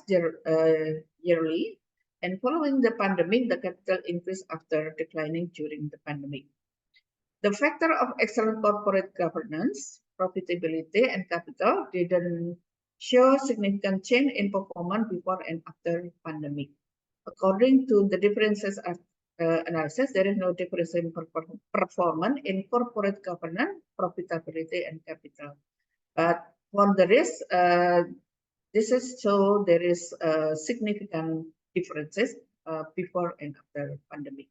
yearly, and following the pandemic, the capital increased after declining during the pandemic. The factor of excellent corporate governance, profitability, and capital didn't show significant change in performance before and after pandemic. According to the differences analysis, there is no difference in performance in corporate governance, profitability, and capital. But for the risk, this is so there is significant differences before and after pandemic.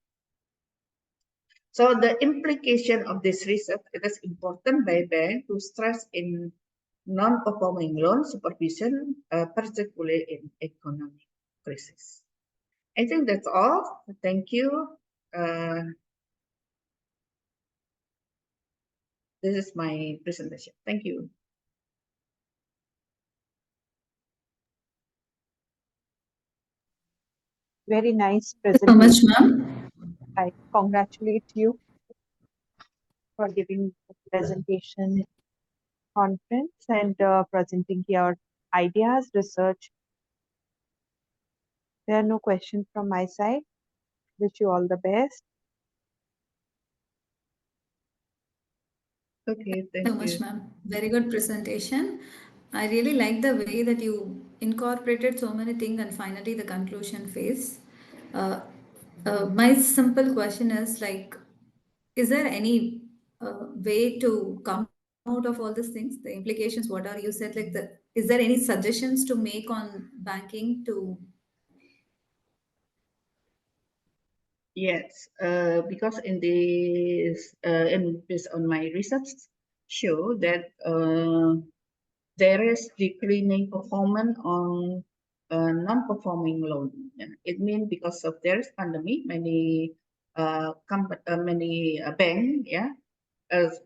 So the implication of this research, it is important by bank to stress in non-performing loan supervision, particularly in economic crisis. I think that's all. Thank you. This is my presentation. Thank you. Very nice Thank you so much, presentation. ma'am. I congratulate you for giving the presentation conference and presenting your ideas, research. There are no questions from my side. Wish you all the best. Okay, Thank thank you so much, you. ma'am. Very good presentation. I really like the way that you incorporated so many things and finally the conclusion phase. Uh, my simple question is like, is there any way to come out of all these things? The implications, what are you said like the? Is there any suggestions to make on banking to? Yes, because in this, based on my research, show that there is declining performance on non-performing loan. Yeah. It means because of there is pandemic, many bank, yeah, as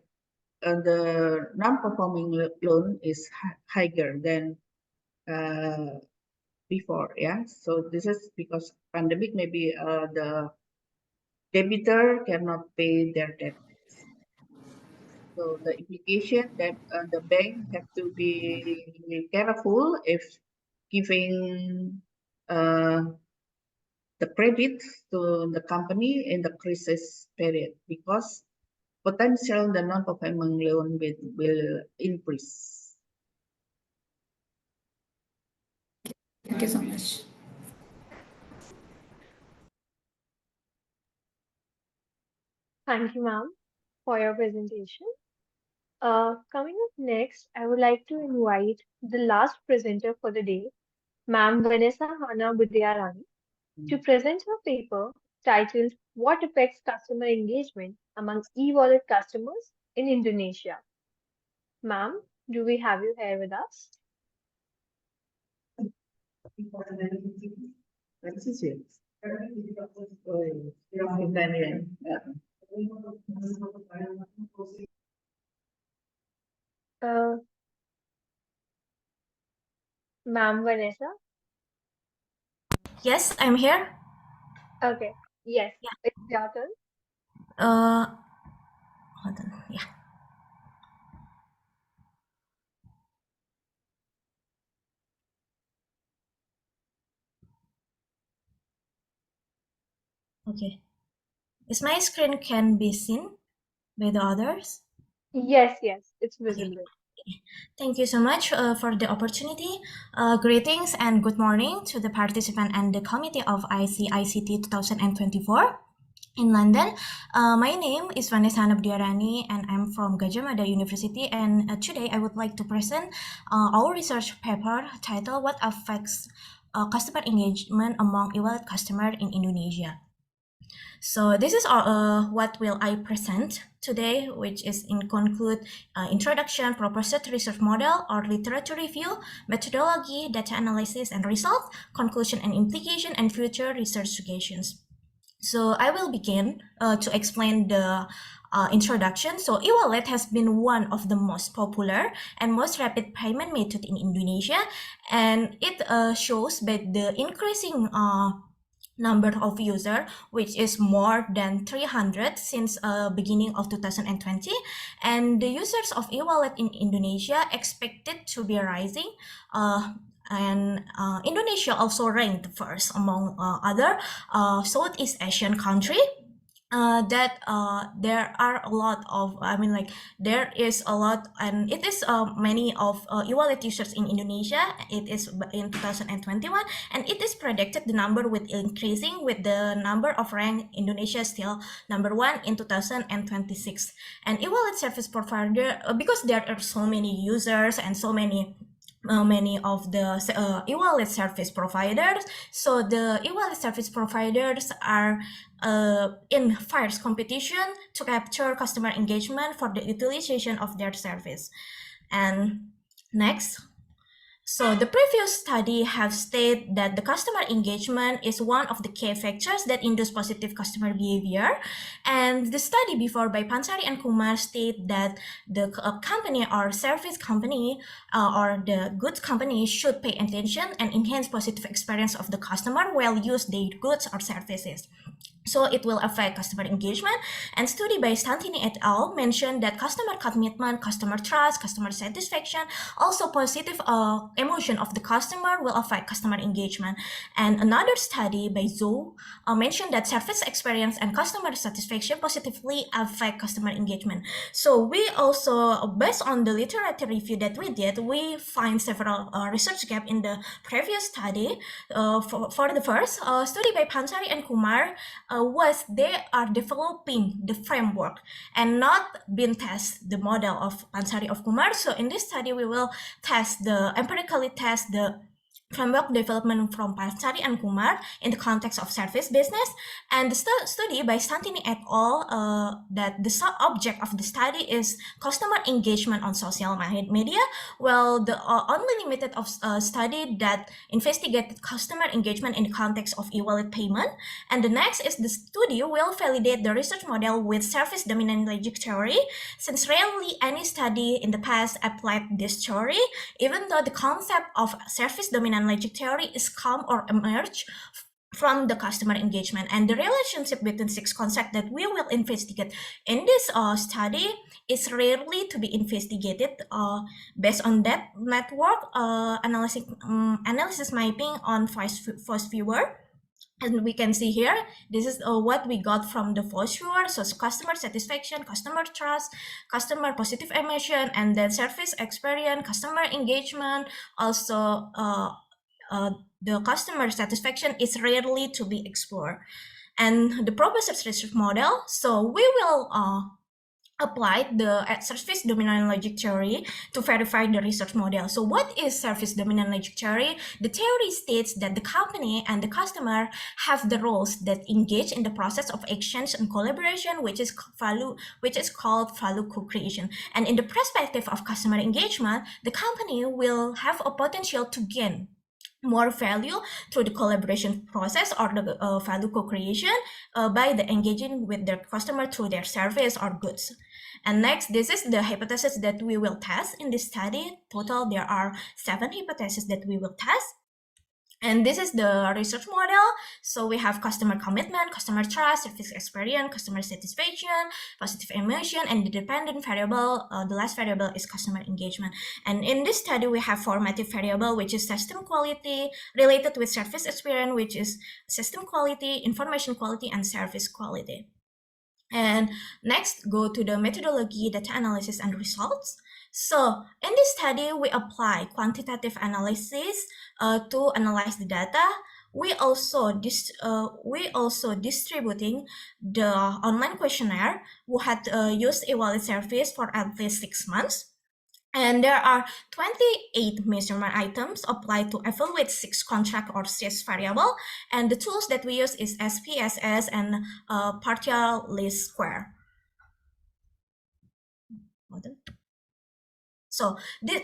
the non-performing loan is higher than before, yeah. So this is because pandemic, maybe the debitor cannot pay their debt. So the implication that the bank have to be careful if giving the credit to the company in the crisis period because potential the non-performing loan will increase. Thank you so much. Thank you, ma'am, for your presentation. Coming up next, I would like to invite the last presenter for the day, Ma'am Vanessa Hana Budiarani, to present her paper titled What Affects Customer Engagement Among E-Wallet Customers in Indonesia. Ma'am, do we have you here with us? Uh, Ma'am Vanessa? Yes, I'm here. Okay, yes, it's your turn. Hold on. Yeah. Okay. Is my screen can be seen by the others? Yes, it's Okay. visible. Thank you so much for the opportunity. Greetings and good morning to the participant and the committee of ICICT 2024 in London. My name is Vanessa Hanabdiarani and I'm from Gajah Mada University, and today I would like to present our research paper titled What Affects Customer Engagement Among E-Wallet Customers in Indonesia. So this is what will I present today, which is in conclude introduction, proposed research model or literature review, methodology, data analysis and result, conclusion and implication, and future research suggestions. So I will begin to explain the introduction. So e-wallet has been one of the most popular and most rapid payment method in Indonesia, and it shows by the increasing number of user, which is more than 300 since beginning of 2020, and the users of e-wallet in Indonesia expected to be rising, and Indonesia also ranked first among other Southeast Asian country. That there are a lot of, there is a lot, and it is many of e-wallet users in Indonesia. It is in 2021, and it is predicted the number will increasing with the number of rank Indonesia still number 1 in 2026. And e-wallet service provider, because there are so many users and so many of the e-wallet service providers, so the e-wallet service providers are in fierce competition to capture customer engagement for the utilization of their service. And next, so the previous study have stated that the customer engagement is one of the key factors that induce positive customer behavior. And the study before by Pansari and Kumar state that the company or service company or the goods company should pay attention and enhance positive experience of the customer while use their goods or services. So it will affect customer engagement. And study by Stantini et al. Mentioned that customer commitment, customer trust, customer satisfaction, also positive emotion of the customer will affect customer engagement. And another study by Zhou mentioned that service experience and customer satisfaction positively affect customer engagement. So we also, based on the literature review that we did, we find several research gap in the previous study. For the first study by Pansari and Kumar, was they are developing the framework and not been test the model of Pansari of Kumar. So in this study, we will empirically test the framework development from Pansari and Kumar in the context of service business. And the study by Stantini et al. That the sub-object of the study is customer engagement on social media. Well, the only limited of study that investigated customer engagement in the context of e-wallet payment. And the next is the study will validate the research model with service dominant logic theory, since rarely any study in the past applied this theory, even though the concept of service dominant logic theory is come or emerge from the customer engagement. And the relationship between 6 concepts that we will investigate in this study is rarely to be investigated based on that network analysis mapping on voice viewer. And we can see here, this is what we got from the voice viewer. So customer satisfaction, customer trust, customer positive emotion, and then service experience, customer engagement. Also, the customer satisfaction is rarely to be explored. And the proposed research model, so we will apply the service dominant logic theory to verify the research model. So what is service dominant logic theory? The theory states that the company and the customer have the roles that engage in the process of exchange and collaboration, which is called value co-creation. And in the perspective of customer engagement, the company will have a potential to gain more value through the collaboration process or the value co-creation by the engaging with their customer through their service or goods. And next, this is the hypothesis that we will test in this study. Total, there are 7 hypotheses that we will test. And this is the research model. So we have customer commitment, customer trust, service experience, customer satisfaction, positive emotion, and the dependent variable, the last variable is customer engagement. And in this study, we have formative variable, which is system quality, related with service experience, which is system quality, information quality, and service quality. And next, go to the methodology, data analysis, and results. So in this study, we apply quantitative analysis to analyze the data. We also distributing the online questionnaire who had used e-wallet service for at least 6 months. And there are 28 measurement items applied to evaluate 6 contract or 6 variable. And the tools that we use is SPSS and partial least square. So this,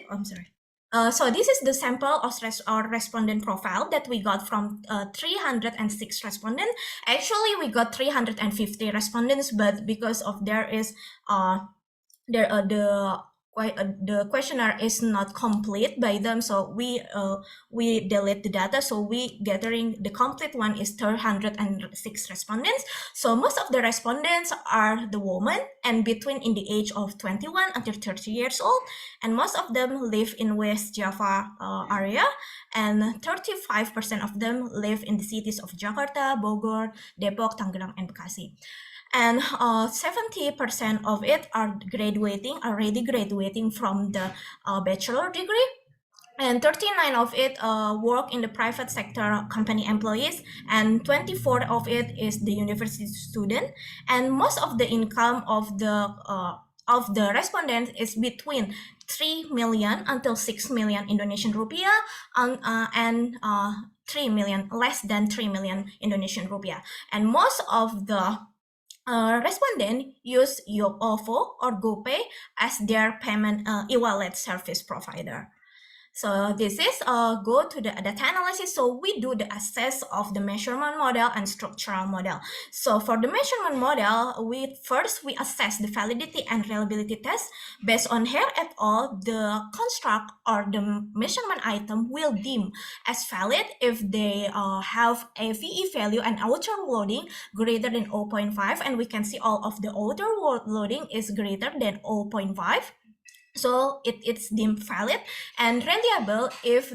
so this is the sample of our respondent profile that we got from 306 respondents. Actually, we got 350 respondents, but because of the the questionnaire is not complete by them, so we delete the data. So we gathering the complete one is 306 respondents. So most of the respondents are the women and between in the age of 21 until 30 years old, and most of them live in West Java area, and 35% of them live in the cities of Jakarta, Bogor, Depok, Tangerang, and Bekasi. And 70% of it are already graduating from the bachelor degree, and 39 of it work in the private sector company employees, and 24 of it is the university student. And most of the income of the respondents is between 3 million until 6 million Indonesian rupiah, and 3 million, less than 3 million Indonesian rupiah. And most of the respondent use OVO or GoPay as their payment e-wallet service provider. So this is go to the data analysis. So we do the assess of the measurement model and structural model. So for the measurement model, we assess the validity and reliability test. Based on here et al., the construct or the measurement item will deem as valid if they have a VE value and outer loading greater than 0.5, and we can see all of the outer loading is greater than 0.5. So it's deemed valid and reliable if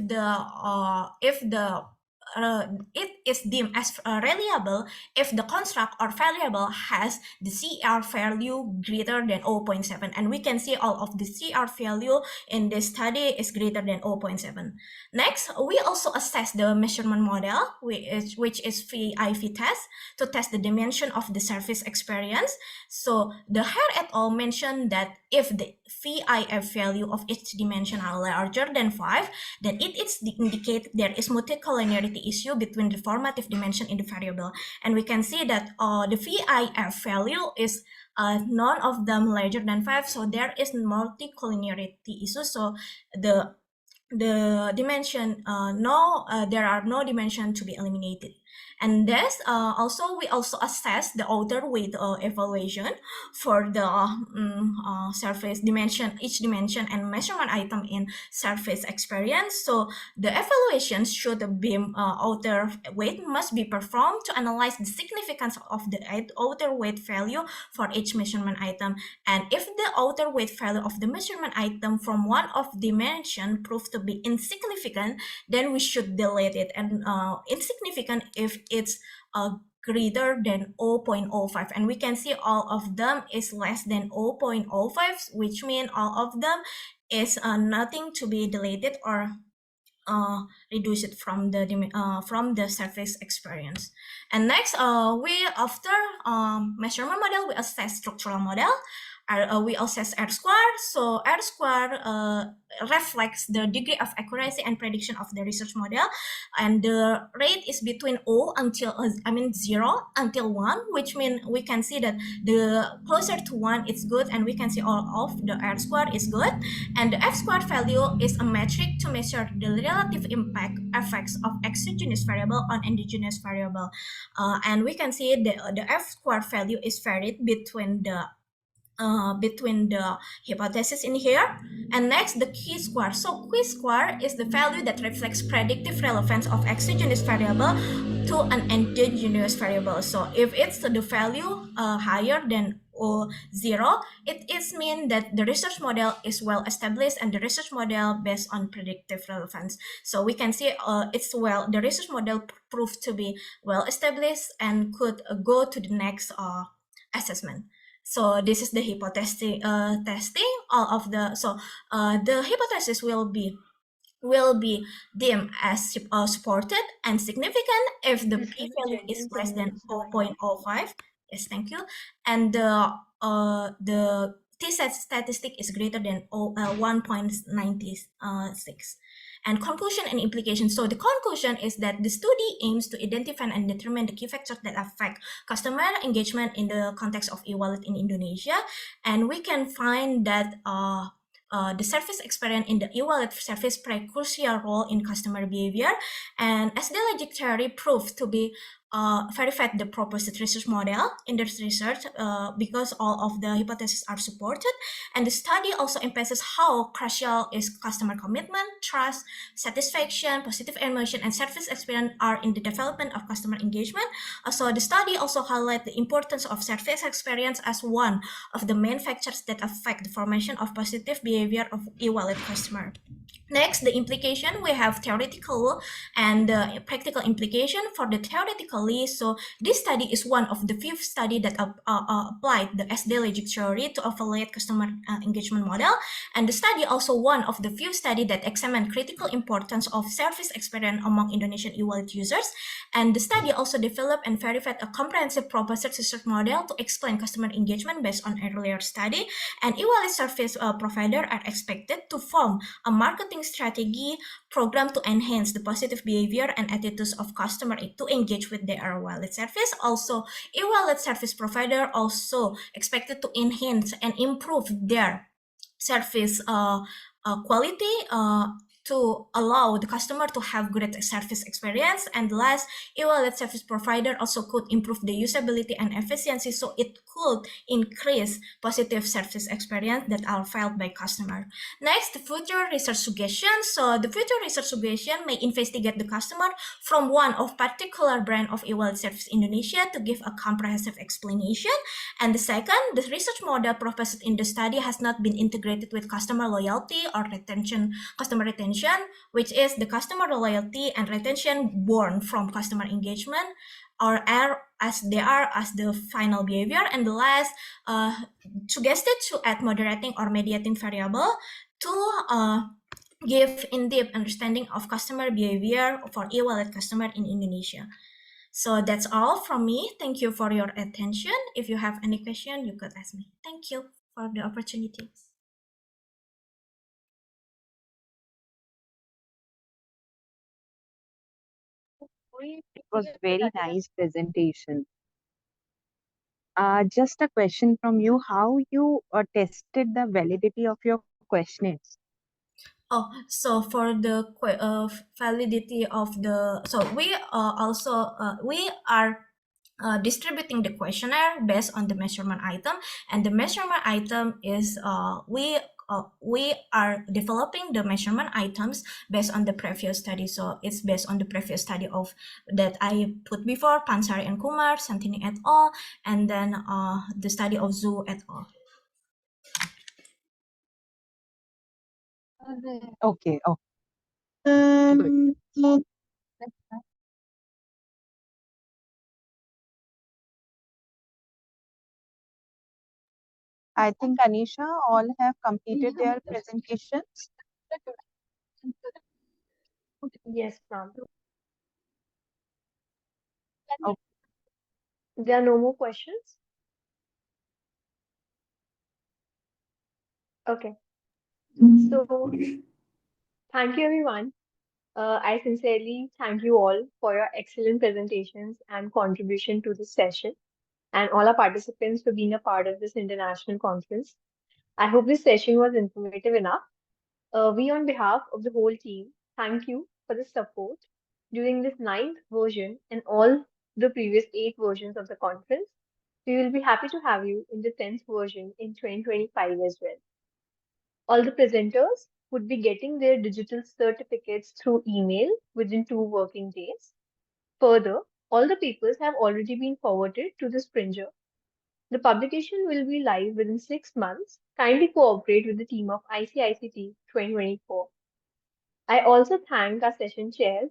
it is deemed as reliable if the construct or variable has the CR value greater than 0.7, and we can see all of the CR value in this study is greater than 0.7. Next, we also assess the measurement model, which is VIV test, to test the dimension of the service experience. So the Hare et al. Mentioned that if the VIF value of each dimension are larger than 5, then it is indicate there is multicollinearity issue between the formative dimension in the variable. And we can see that the VIF value is none of them larger than 5, so there is multicollinearity issue. So the dimension there are no dimension to be eliminated. And this we also assess the outer weight evaluation for the surface dimension, each dimension and measurement item in surface experience. So the evaluation should be outer weight must be performed to analyze the significance of the outer weight value for each measurement item. And if the outer weight value of the measurement item from one of dimension proved to be insignificant, then we should delete it. And insignificant if it's greater than 0.05, and we can see all of them is less than 0.05, which means all of them is nothing to be deleted or reduce it from the surface experience. And next, we after measurement model, we assess structural model. We assess R-square. So R-square reflects the degree of accuracy and prediction of the research model, and the rate is between 0 until 1, which means we can see that the closer to 1 is good, and we can see all of the R-square is good. And the F-square value is a metric to measure the relative impact effects of exogenous variable on endogenous variable, and we can see the F-square value is varied between the hypothesis in here. And next, the chi-square. So chi-square is the value that reflects predictive relevance of exogenous variable to an endogenous variable. So if it's the value higher than 0, it is mean that the research model is well established and the research model based on predictive relevance. So we can see the research model proved to be well established and could go to the next assessment. So this is the hypothesis testing. The hypothesis will be deemed as supported and significant if the p-value is less than 0.05. Yes, thank you. And the t-set statistic is greater than 1.96. And conclusion and implication. So the conclusion is that the study aims to identify and determine the key factors that affect customer engagement in the context of e-wallet in Indonesia. And we can find that the service experience in the e-wallet service play a crucial role in customer behavior. And as the logic theory proved to be verified the proposed research model in this research because all of the hypotheses are supported. And the study also emphasizes how crucial is customer commitment, trust, satisfaction, positive emotion, and service experience are in the development of customer engagement. So the study also highlights the importance of service experience as one of the main factors that affect the formation of positive behavior of e-wallet customer. Next, the implication, we have theoretical and practical implication. For the theoretically, so this study is one of the few study that applied the SD logic theory to evaluate customer engagement model, and the study also one of the few study that examine critical importance of service experience among Indonesian e-wallet users, and the study also developed and verified a comprehensive proposed research model to explain customer engagement based on earlier study, and e-wallet service provider are expected to form a marketing strategy program to enhance the positive behavior and attitudes of customer to engage with their wallet service. Also, e-wallet service provider also expected to enhance and improve their service quality to allow the customer to have great service experience. And last, e-wallet service provider also could improve the usability and efficiency, so it could increase positive service experience that are felt by customer. Next, the future research suggestions. So the future research suggestion may investigate the customer from one of particular brand of e-wallet service Indonesia to give a comprehensive explanation. And the second, the research model proposed in the study has not been integrated with customer loyalty or customer retention, which is the customer loyalty and retention born from customer engagement, or are as they are as the final behavior. And the last, suggested to add moderating or mediating variable to give in-depth understanding of customer behavior for e-wallet customer in Indonesia. So that's all from me. Thank you for your attention. If you have any question, you could ask me. Thank you for the opportunity. It was very nice presentation. Just a question from you, how you tested the validity of your questionnaires? Oh, so for the validity of the, so we also we are distributing the questionnaire based on the measurement item, and the measurement item is we are developing the measurement items based on the previous study. So it's based on the previous study of that I put before, Pansari and Kumar, Santini et al., and then the study of Zhu et al. Okay, good. I think Anisha all have completed their presentations. Yes, ma'am. Okay. There are no more questions? Okay. So thank you, everyone. I sincerely thank you all for your excellent presentations and contribution to this session, and all our participants for being a part of this international conference. I hope this session was informative enough. We, on behalf of the whole team, thank you for the support during this ninth version and all the previous eight versions of the conference. We will be happy to have you in the 10th version in 2025 as well. All the presenters would be getting their digital certificates through email within 2 working days. Further, all the papers have already been forwarded to the Springer. The publication will be live within 6 months. Kindly cooperate with the team of ICICT 2024. I also thank our session chairs,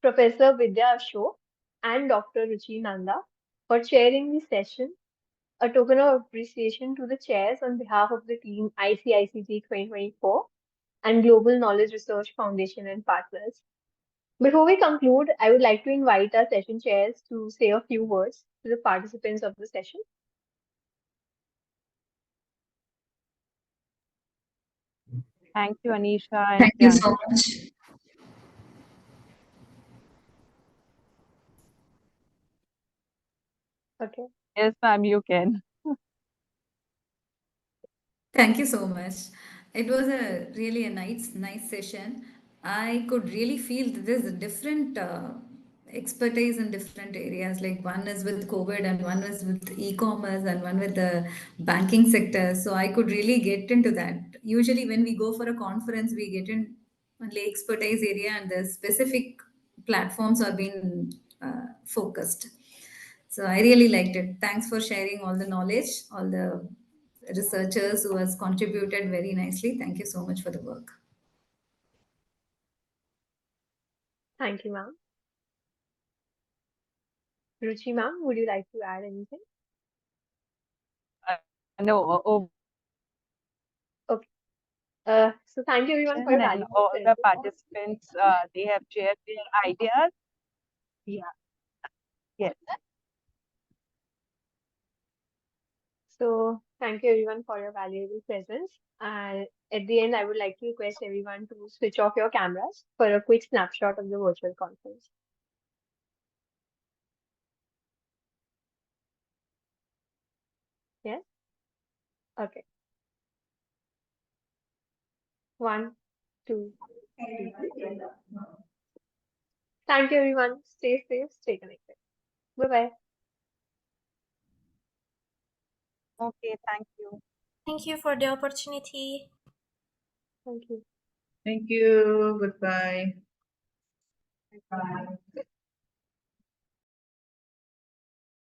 Professor Vidya Ashok and Dr. Ruchi Nanda, for chairing the session. A token of appreciation to the chairs on behalf of the team ICICT 2024 and Global Knowledge Research Foundation and partners. Before we conclude, I would like to invite our session chairs to say a few words to the participants of the session. Thank you, Anisha and Thank you so Priyanka. much. Okay. Yes, ma'am, you can. Thank you so much. It was a really a nice session. I could really feel that there's a different expertise in different areas. Like one is with COVID, and one is with e-commerce, and one with the banking sector. So I could really get into that. Usually, when we go for a conference, we get in only expertise area, and the specific platforms are being focused. So I really liked it. Thanks for sharing all the knowledge, all the researchers who has contributed very nicely. Thank you so much for the work. Thank you, ma'am. Ruchi, ma'am, would you like to add anything? No, Okay. So thank you everyone for your and valuable all the presence. participants, they have shared their ideas. Yeah, yes. So thank you everyone for your valuable presence. And at the end, I would like to request everyone to switch off your cameras for a quick snapshot of the virtual conference. Yes? Okay. 1, 2, 3. Thank you everyone. Stay safe, stay connected. Bye-bye. Okay, thank you. Thank you for the opportunity. Thank you. Thank you. Goodbye. Bye.